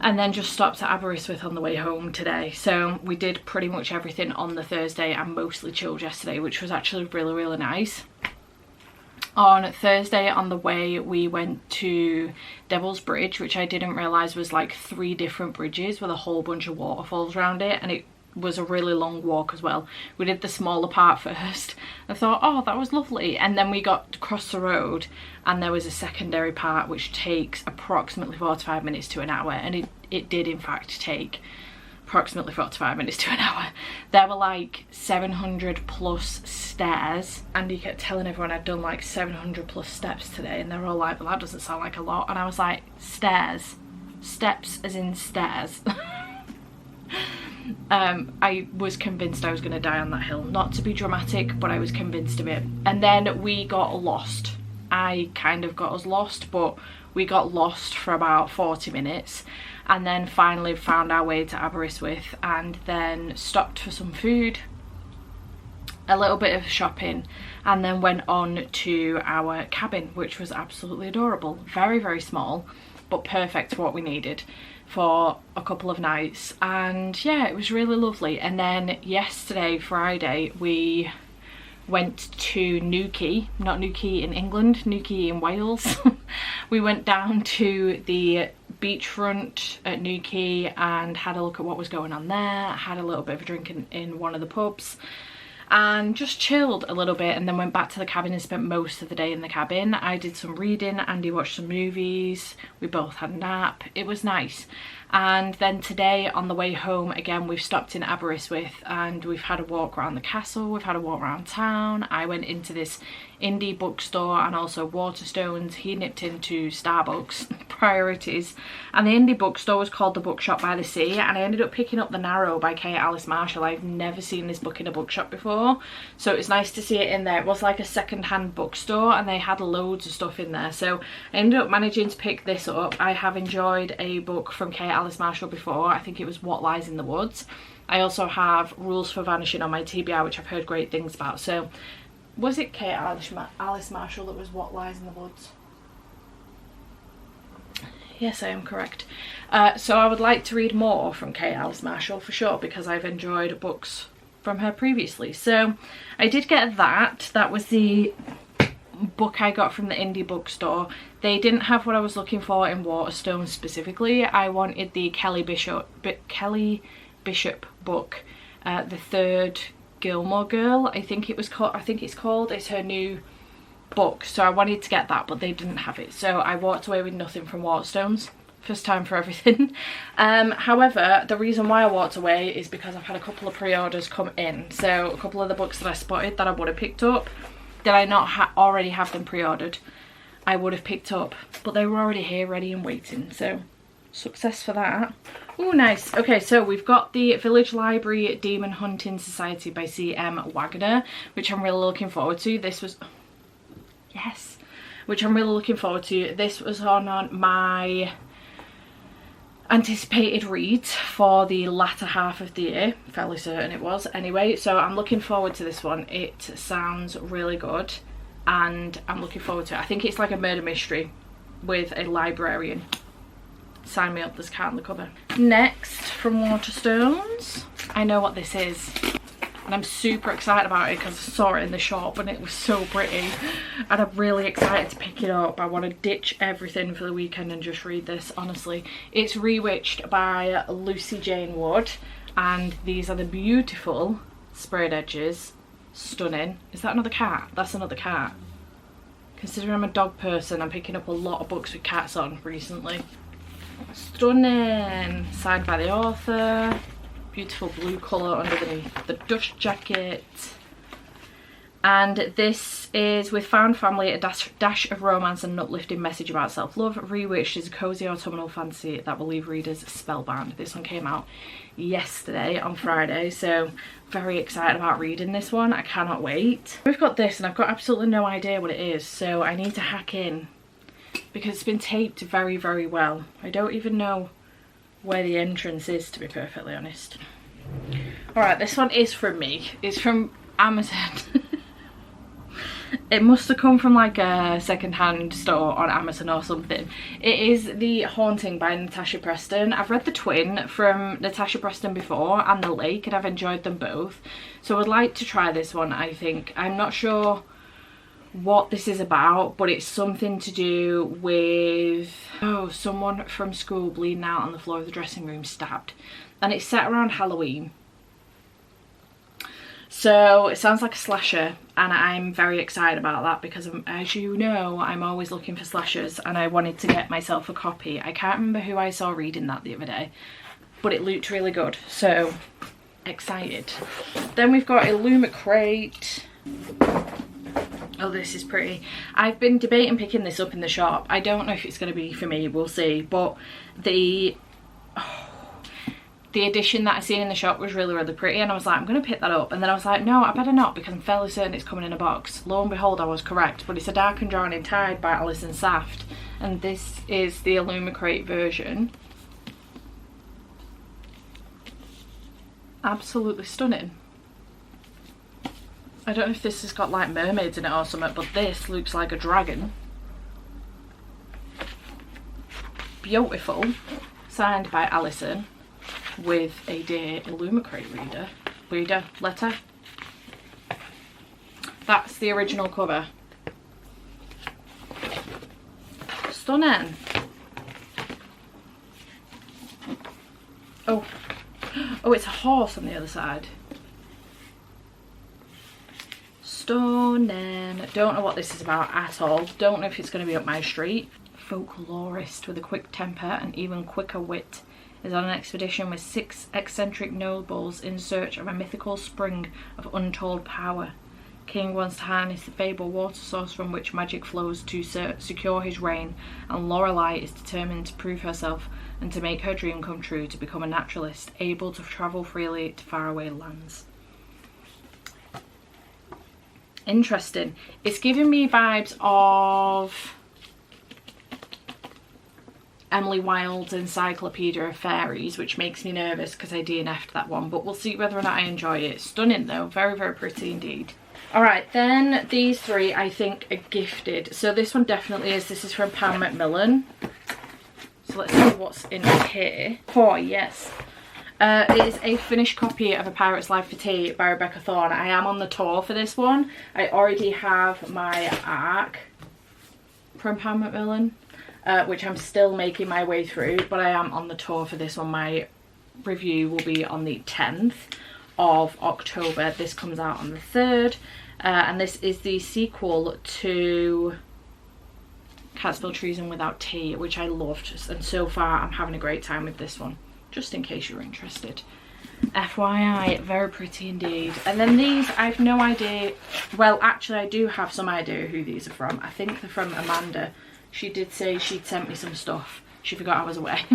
and then just stopped at Aberystwyth on the way home today. So we did pretty much everything on the Thursday and mostly chilled yesterday, which was actually really, really nice. On Thursday on the way we went to Devil's Bridge, which I didn't realise was like 3 different bridges with a whole bunch of waterfalls around it, and it was a really long walk as well. We did the smaller part first. I thought, oh, that was lovely. And then we got across the road and there was a secondary part which takes approximately 45 minutes to an hour. And it did in fact take approximately 45 minutes to an hour. There were like 700 plus stairs. Andy kept telling everyone I'd done like 700 plus steps today. And they were all like, well, that doesn't sound like a lot. And I was like, stairs. Steps as in stairs. I was convinced I was going to die on that hill. Not to be dramatic, but I was convinced of it. And then we got lost. I kind of got us lost, but we got lost for about 40 minutes and then finally found our way to Aberystwyth and then stopped for some food, a little bit of shopping, and then went on to our cabin, which was absolutely adorable. Very, very small, but perfect for what we needed for a couple of nights. And yeah, it was really lovely. And then yesterday, Friday, we went to Newquay, not Newquay in England, Newquay in Wales. We went down to the beachfront at Newquay and had a look at what was going on there, had a little bit of a drink in one of the pubs and just chilled a little bit, and then went back to the cabin and spent most of the day in the cabin. I did some reading, Andy watched some movies, we both had a nap. It was nice. And then today on the way home again, we've stopped in Aberystwyth and we've had a walk around the castle, we've had a walk around town. I went into this indie bookstore and also Waterstones. He nipped into Starbucks, priorities. And the indie bookstore was called The Bookshop by the Sea, and I ended up picking up The Narrow by Kate Alice Marshall. I've never seen this book in a bookshop before, so it was nice to see it in there. It was like a second-hand bookstore and they had loads of stuff in there, so I ended up managing to pick this up. I have enjoyed a book from Kate Alice Marshall before. I think it was What Lies in the Woods. I also have Rules for Vanishing on my TBR, which I've heard great things about. So was it Kate Alice Marshall that was What Lies in the Woods? Yes, I am correct. So I would like to read more from Kate Alice Marshall for sure, because I've enjoyed books from her previously. So I did get that. That was the book I got from the indie bookstore. They didn't have what I was looking for in Waterstones specifically. I wanted the Kelly Bishop book, The Third Gilmore Girl, I think it's called. It's her new book, so I wanted to get that, but they didn't have it, so I walked away with nothing from Waterstones. First time for everything. However, the reason why I walked away is because I've had a couple of pre-orders come in. So a couple of the books that I spotted that I would have picked up, did I not already have them pre-ordered, I would have picked up, but they were already here ready and waiting, so success for that. Oh, nice. Okay, so we've got the Village Library Demon Hunting Society by C.M. Wagner, which I'm really looking forward to. This was, yes, which I'm really looking forward to. This was on my anticipated reads for the latter half of the year, fairly certain it was anyway, so I'm looking forward to this one. It sounds really good and I'm looking forward to it. I think it's like a murder mystery with a librarian. Sign me up, there's a cat on the cover. Next, from Waterstones, I know what this is and I'm super excited about it because I saw it in the shop and it was so pretty and I'm really excited to pick it up. I want to ditch everything for the weekend and just read this, honestly. It's Rewitched by Lucy Jane Wood and these are the beautiful sprayed edges. Stunning. Is that another cat? That's another cat. Considering I'm a dog person, I'm picking up a lot of books with cats on recently. Stunning. Signed by the author. Beautiful blue colour underneath the dust jacket. And this is with found family, a dash of romance and an uplifting message about self-love. Rewitched is a cosy autumnal fantasy that will leave readers spellbound. This one came out yesterday on Friday, so very excited about reading this one. I cannot wait. We've got this and I've got absolutely no idea what it is, so I need to hack in because it's been taped very, very well. I don't even know where the entrance is, to be perfectly honest. Alright, this one is from me. It's from Amazon. It must have come from like a second-hand store on Amazon or something. It is The Haunting by Natasha Preston. I've read The Twin from Natasha Preston before and The Lake, and I've enjoyed them both. So I would like to try this one, I think. I'm not sure what this is about, but it's something to do with, oh, someone from school bleeding out on the floor of the dressing room stabbed. And it's set around Halloween. So it sounds like a slasher, and I'm very excited about that because, as you know, I'm always looking for slashers, and I wanted to get myself a copy. I can't remember who I saw reading that the other day, but it looked really good, so excited. Then we've got Illumicrate. Oh, this is pretty. I've been debating picking this up in the shop. I don't know if it's going to be for me, we'll see, but the edition that I seen in the shop was really, really pretty, and I was like, I'm going to pick that up. And then I was like, no, I better not, because I'm fairly certain it's coming in a box. Lo and behold, I was correct, but it's a Dark and Drawn in Tide by Alison Saft, and this is the Illumicrate version. Absolutely stunning. I don't know if this has got like mermaids in it or something, but this looks like a dragon. Beautiful. Signed by Alison, with a dear Illumicrate letter. That's the original cover. Stunning. Oh, it's a horse on the other side. Stunning. Don't know what this is about at all. Don't know if it's going to be up my street. Folklorist with a quick temper and even quicker wit is on an expedition with 6 eccentric nobles in search of a mythical spring of untold power. King wants to harness the fabled water source from which magic flows to secure his reign, and Lorelei is determined to prove herself and to make her dream come true, to become a naturalist, able to travel freely to faraway lands. Interesting. It's giving me vibes of Emily Wilde's Encyclopedia of Fairies, which makes me nervous because I DNF'd that one, but we'll see whether or not I enjoy it. Stunning though, very, very pretty indeed. Alright, then these three I think are gifted. So this one definitely is. This is from Pam Macmillan. So let's see what's in here. Oh, yes. It is a finished copy of A Pirate's Life for Tea by Rebecca Thorne. I am on the tour for this one. I already have my ARC from Pam Macmillan, which I'm still making my way through, but I am on the tour for this one. My review will be on the 10th of October. This comes out on the 3rd, and this is the sequel to Catskill Treason Without Tea, which I loved, and so far I'm having a great time with this one, just in case you're interested. FYI, very pretty indeed. And then these, I have no idea. Well, actually I do have some idea who these are from. I think they're from Amanda. She did say she'd sent me some stuff. She forgot I was away.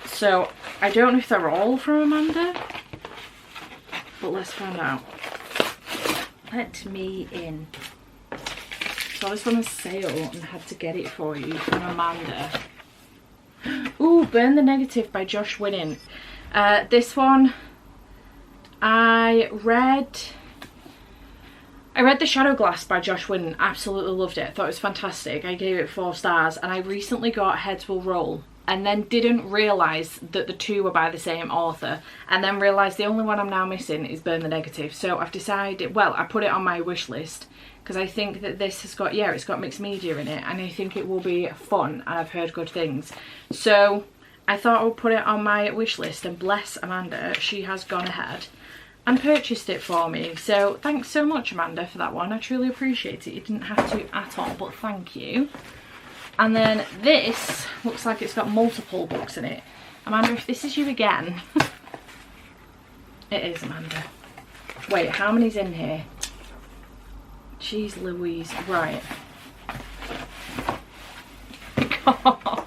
So I don't know if they're all from Amanda, but let's find out. Let me in. So this one was sale and had to get it for you from Amanda. Ooh, Burn the Negative by Josh Winning. This one, I read The Shadow Glass by Josh Winning. Absolutely loved it. I thought it was fantastic. I gave it 4 stars, and I recently got Heads Will Roll, and then didn't realise that the two were by the same author, and then realised the only one I'm now missing is Burn the Negative. So I've decided, well, I put it on my wish list because I think that this has got, yeah, it's got mixed media in it, and I think it will be fun, and I've heard good things. So I thought I would put it on my wish list, and bless Amanda, she has gone ahead and purchased it for me. So thanks so much, Amanda, for that one. I truly appreciate it. You didn't have to at all, but thank you. And then this looks like it's got multiple books in it. Amanda, if this is you again. It is, Amanda. Wait, how many's in here? Jeez Louise. Right. God.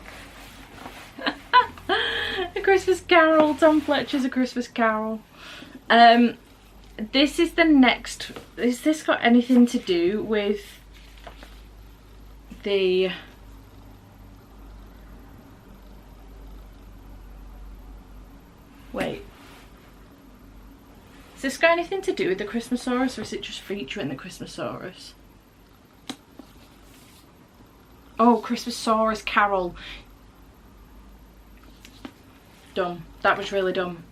A Christmas Carol. Tom Fletcher's A Christmas Carol. This is the next. Has this got anything to do with the... Wait. Has this got anything to do with the Christmasaurus, or is it just featuring the Christmasaurus? Oh, Christmasaurus Carol. Dumb. That was really dumb.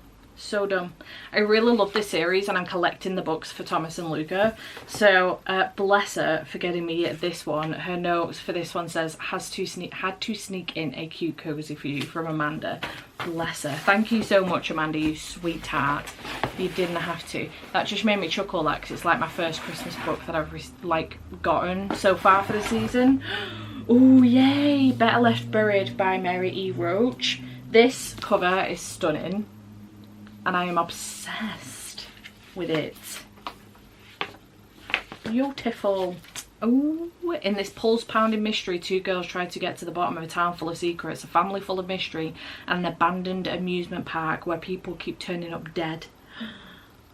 So dumb. I really love this series and I'm collecting the books for Thomas and Luca. So bless her for getting me this one. Her notes for this one says, had to sneak in a cute cozy for you from Amanda. Bless her. Thank you so much, Amanda, you sweetheart. You didn't have to. That just made me chuckle, that, because it's like my first Christmas book that I've gotten so far for the season. Oh yay! Better Left Buried by Mary E. Roach. This cover is stunning and I am obsessed with it. Beautiful. Oh, in this pulse-pounding mystery, two girls try to get to the bottom of a town full of secrets, a family full of mystery, and an abandoned amusement park where people keep turning up dead.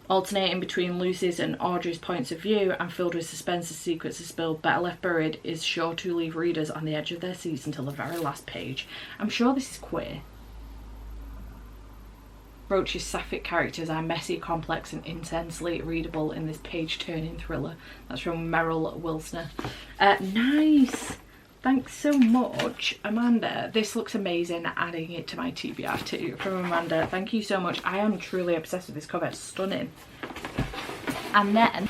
Alternating between Lucy's and Audrey's points of view and filled with suspense as secrets are spilled, Better Left Buried is sure to leave readers on the edge of their seats until the very last page. I'm sure this is queer. Roach's sapphic characters are messy, complex and intensely readable in this page-turning thriller. That's from Meryl Wilsner. Nice! Thanks so much, Amanda. This looks amazing. Adding it to my TBR too from Amanda. Thank you so much. I am truly obsessed with this cover. It's stunning. And then,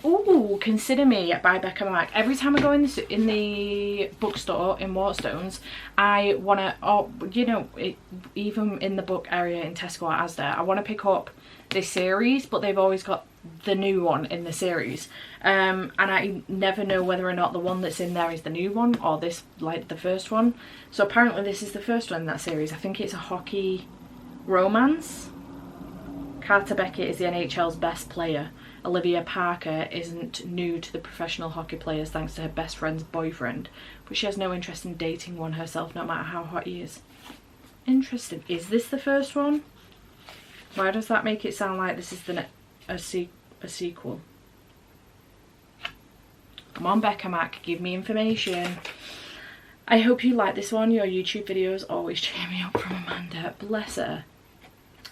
ooh, Consider Me by Becca Mack. Every time I go in the bookstore in Waterstones, I want to, oh, you know, even in the book area in Tesco or Asda, I want to pick up this series, but they've always got the new one in the series. And I never know whether or not the one that's in there is the new one or this, like, the first one. So apparently this is the first one in that series. I think it's a hockey romance. Carter Beckett is the NHL's best player. Olivia Parker isn't new to the professional hockey players thanks to her best friend's boyfriend, but she has no interest in dating one herself no matter how hot he is. Interesting. Is this the first one? Why does that make it sound like this is a sequel? Come on, Becca Mack, give me information. I hope you like this one. Your YouTube videos always cheer me up from Amanda. Bless her.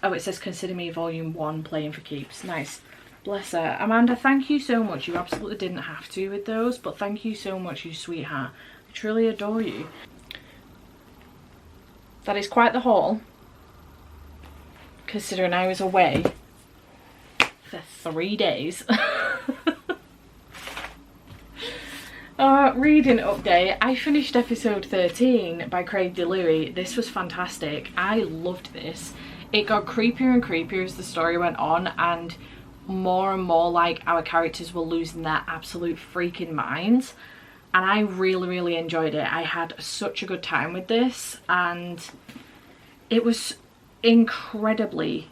Oh, it says Consider Me Volume 1 playing for keeps. Nice. Bless her. Amanda, thank you so much. You absolutely didn't have to with those, but thank you so much, you sweetheart. I truly adore you. That is quite the haul, considering I was away for 3 days. Reading update. I finished episode 13 by Craig DeLuey. This was fantastic. I loved this. It got creepier and creepier as the story went on, and more like our characters were losing their absolute freaking minds, and I really enjoyed it. I had such a good time with this, and it was incredibly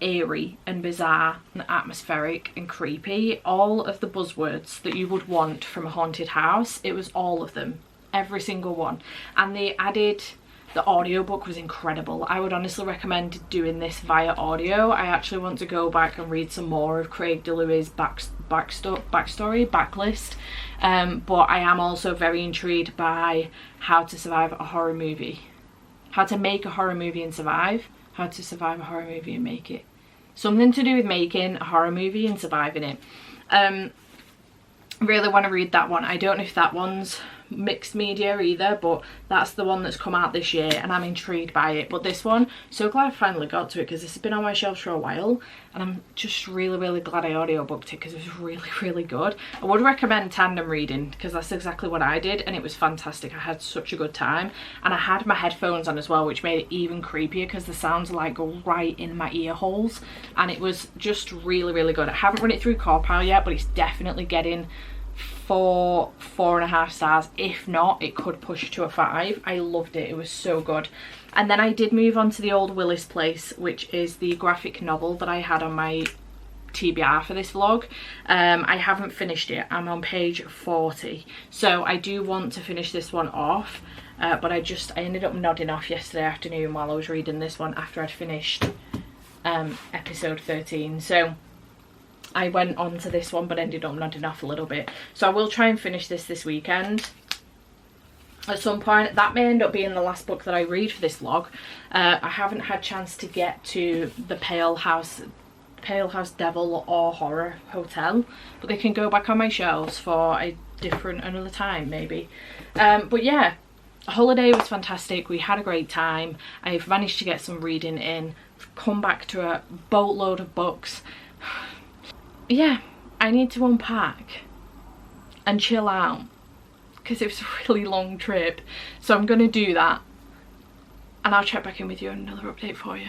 eerie and bizarre and atmospheric and creepy. All of the buzzwords that you would want from a haunted house, it was all of them, every single one. And they added, the audiobook was incredible. I would honestly recommend doing this via audio. I actually want to go back and read some more of Craig DeLuey's backstory, backlist. But I am also very intrigued by how to survive a horror movie. How to make a horror movie and survive. How to survive a horror movie and make it. Something to do with making a horror movie and surviving it. Really want to read that one. I don't know if that one's mixed media either, but that's the one that's come out this year and I'm intrigued by it. But this one, so glad I finally got to it, because this has been on my shelves for a while and I'm just really glad I audiobooked it, because it was really good. I would recommend tandem reading, because that's exactly what I did and it was fantastic. I had such a good time, and I had my headphones on as well, which made it even creepier because the sounds like go right in my ear holes, and it was just really good. I haven't run it through Corpal yet, but it's definitely getting 4.5 stars. If not, it could push to a 5. I loved it. It was so good. And then I did move on to The Old Willis Place, which is the graphic novel that I had on my TBR for this vlog. I haven't finished it. I'm on page 40, so I do want to finish this one off, but I ended up nodding off yesterday afternoon while I was reading this one after I'd finished episode 13. So I went on to this one but ended up nodding off a little bit. So I will try and finish this weekend at some point. That may end up being the last book that I read for this vlog. I haven't had a chance to get to the Pale House Devil or Horror Hotel, but they can go back on my shelves for another time maybe. But yeah, the holiday was fantastic. We had a great time. I've managed to get some reading in come back to a boatload of books. Yeah, I need to unpack and chill out because it was a really long trip. So I'm gonna do that and I'll check back in with you and another update for you.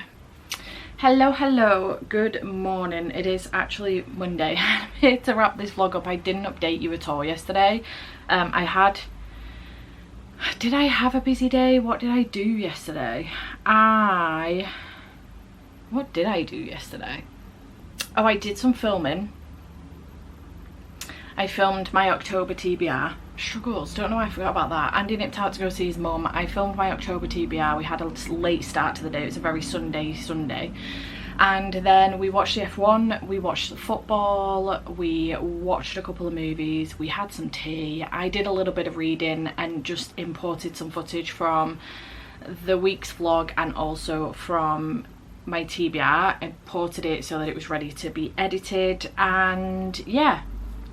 Hello, good morning. It is actually Monday. I'm here to wrap this vlog up. I didn't update you at all yesterday. Did I have a busy day? What did I do yesterday? What did I do yesterday? Oh, I did some filming. I filmed my October TBR. Struggles, don't know why I forgot about that. Andy nipped out to go see his mum. I filmed my October TBR. We had a late start to the day. It was a very Sunday. And then we watched the F1, we watched the football, we watched a couple of movies, we had some tea. I did a little bit of reading and just imported some footage from the week's vlog and also from my TBR, imported it so that it was ready to be edited. And yeah,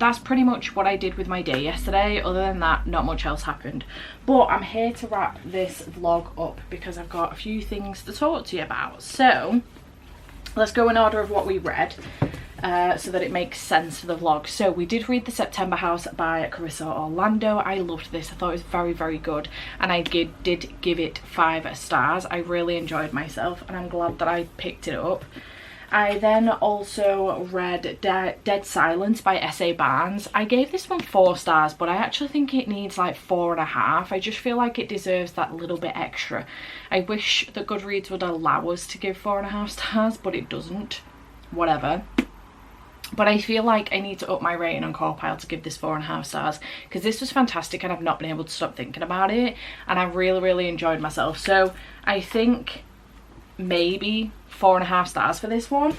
that's pretty much what I did with my day yesterday. Other than that, not much else happened. But I'm here to wrap this vlog up because I've got a few things to talk to you about. So let's go in order of what we read so that it makes sense for the vlog. So we did read The September House by Carissa Orlando. I loved this. I thought it was very, very good. And I did give it 5 stars. I really enjoyed myself and I'm glad that I picked it up. I then also read Dead Silence by S.A. Barnes. I gave this one 4 stars, but I actually think it needs like 4.5. I just feel like it deserves that little bit extra. I wish that Goodreads would allow us to give 4.5 stars, but it doesn't. Whatever. But I feel like I need to up my rating on Corpile to give this 4.5 stars because this was fantastic and I've not been able to stop thinking about it. And I really, really enjoyed myself. So I think maybe 4.5 stars for this one.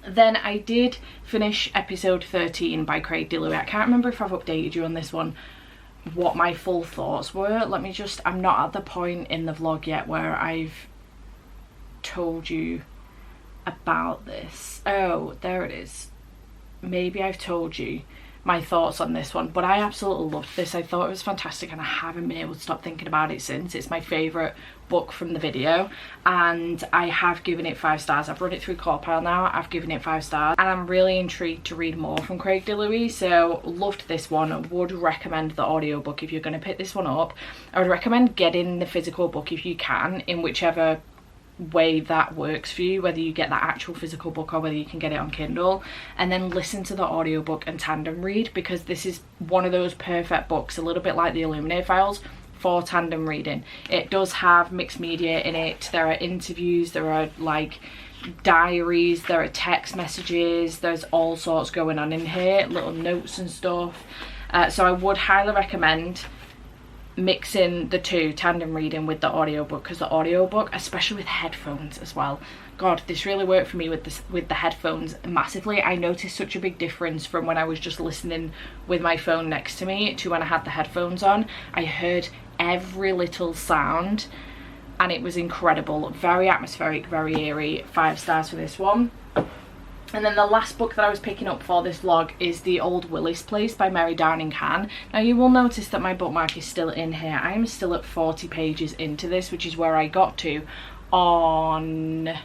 Then I did finish episode 13 by Craig DeLuey. I can't remember if I've updated you on this one, what my full thoughts were. Let me just, I'm not at the point in the vlog yet where I've told you about this. Oh, there it is. Maybe I've told you my thoughts on this one, but I absolutely loved this. I thought it was fantastic and I haven't been able to stop thinking about it since. It's my favourite book from the video and I have given it 5 stars. I've run it through Corpile now. I've given it 5 stars and I'm really intrigued to read more from Craig DeLuey. So loved this one. I would recommend the audiobook if you're going to pick this one up. I would recommend getting the physical book if you can, in whichever way that works for you, whether you get that actual physical book or whether you can get it on Kindle, and then listen to the audiobook and tandem read, because this is one of those perfect books, a little bit like the Illuminate Files, for tandem reading. It does have mixed media in it. There are interviews, there are like diaries, there are text messages, there's all sorts going on in here, little notes and stuff. So I would highly recommend mixing the two, tandem reading with the audiobook, because the audiobook, especially with headphones as well, god, this really worked for me with the headphones massively. I noticed such a big difference from when I was just listening with my phone next to me to when I had the headphones on. I heard every little sound and it was incredible. Very atmospheric, very eerie. 5 stars for this one. And then the last book that I was picking up for this vlog is The Old Willis Place by Mary Downing Cann. Now you will notice that my bookmark is still in here. I am still at 40 pages into this, which is where I got to on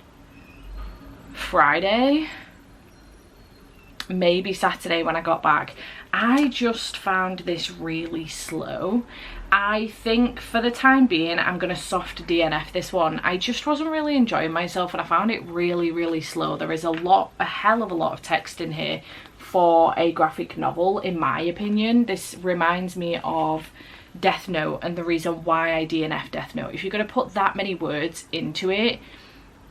Friday, maybe Saturday when I got back. I just found this really slow. I think for the time being I'm gonna soft DNF this one. I just wasn't really enjoying myself and I found it really, really slow. There is a hell of a lot of text in here for a graphic novel, in my opinion. This reminds me of Death Note, and the reason why I DNF Death Note. If you're gonna put that many words into it,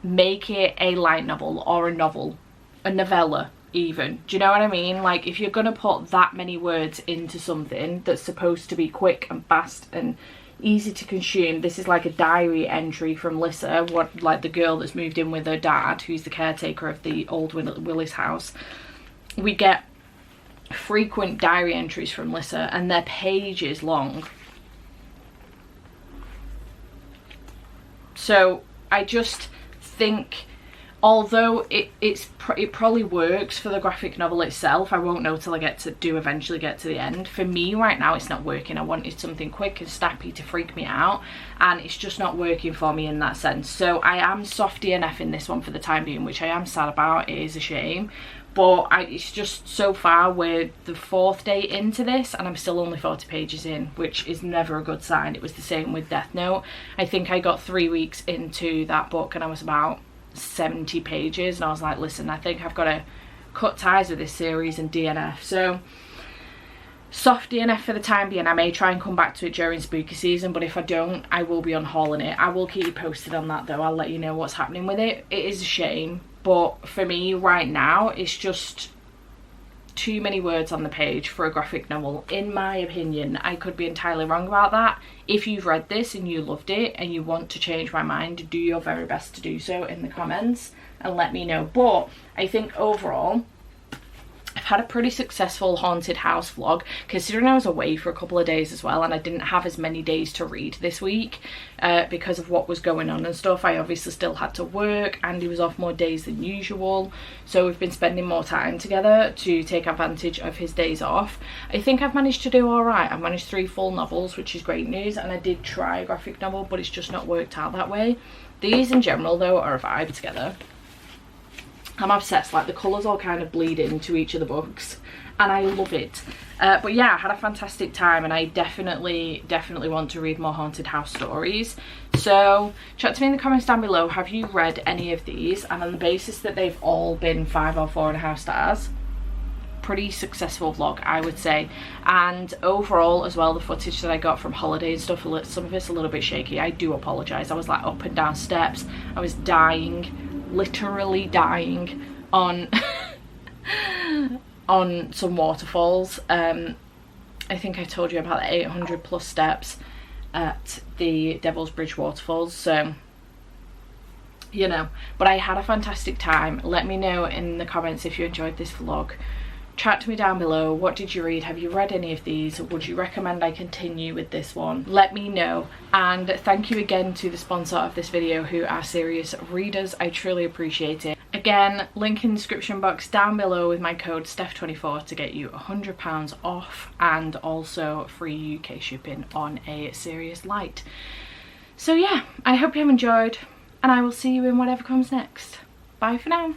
make it a light novel or a novel, a novella even. Do you know what I mean? Like, if you're gonna put that many words into something that's supposed to be quick and fast and easy to consume, this is like a diary entry from Lissa, like the girl that's moved in with her dad, who's the caretaker of the old Willis house. We get frequent diary entries from Lissa and they're pages long. So I just think although it probably works for the graphic novel itself. I won't know till I eventually get to the end. For me right now, it's not working. I wanted something quick and snappy to freak me out, and it's just not working for me in that sense. So I am soft DNF in this one for the time being, which I am sad about. It is a shame, but it's just, so far we're the 4th day into this and I'm still only 40 pages in, which is never a good sign. It was the same with Death Note. I think I got 3 weeks into that book and I was about 70 pages and I was like, listen, I think I've got to cut ties with this series and DNF. So soft DNF for the time being. I may try and come back to it during spooky season, but if I don't, I will be unhauling it. I will keep you posted on that though. I'll let you know what's happening with it. It is a shame, but for me right now, it's just too many words on the page for a graphic novel, in my opinion. I could be entirely wrong about that. If you've read this and you loved it and you want to change my mind, do your very best to do so in the comments and let me know. But I think overall, I've had a pretty successful haunted house vlog, considering I was away for a couple of days as well and I didn't have as many days to read this week because of what was going on and stuff. I obviously still had to work. Andy was off more days than usual, so we've been spending more time together to take advantage of his days off. I think I've managed to do all right. I've managed 3 full novels, which is great news, and I did try a graphic novel, but it's just not worked out that way. These in general though are a vibe together. I'm obsessed, like the colours all kind of bleed into each of the books and I love it. But yeah, I had a fantastic time and I definitely want to read more haunted house stories. So chat to me in the comments down below, have you read any of these? And on the basis that they've all been 5 or 4.5 stars, pretty successful vlog, I would say. And overall as well, the footage that I got from holiday and stuff, some of it's a little bit shaky. I do apologise. I was like up and down steps, I was dying, literally dying on on some waterfalls. I think I told you about the 800 plus steps at the Devil's Bridge waterfalls, so you know, but I had a fantastic time. Let me know in the comments if you enjoyed this vlog. Chat to me down below. What did you read? Have you read any of these? Would you recommend I continue with this one? Let me know. And thank you again to the sponsor of this video, who are serious readers. I truly appreciate it. Again, link in the description box down below with my code Steph24 to get you £100 off and also free UK shipping on a Serious Light. So yeah, I hope you have enjoyed and I will see you in whatever comes next. Bye for now.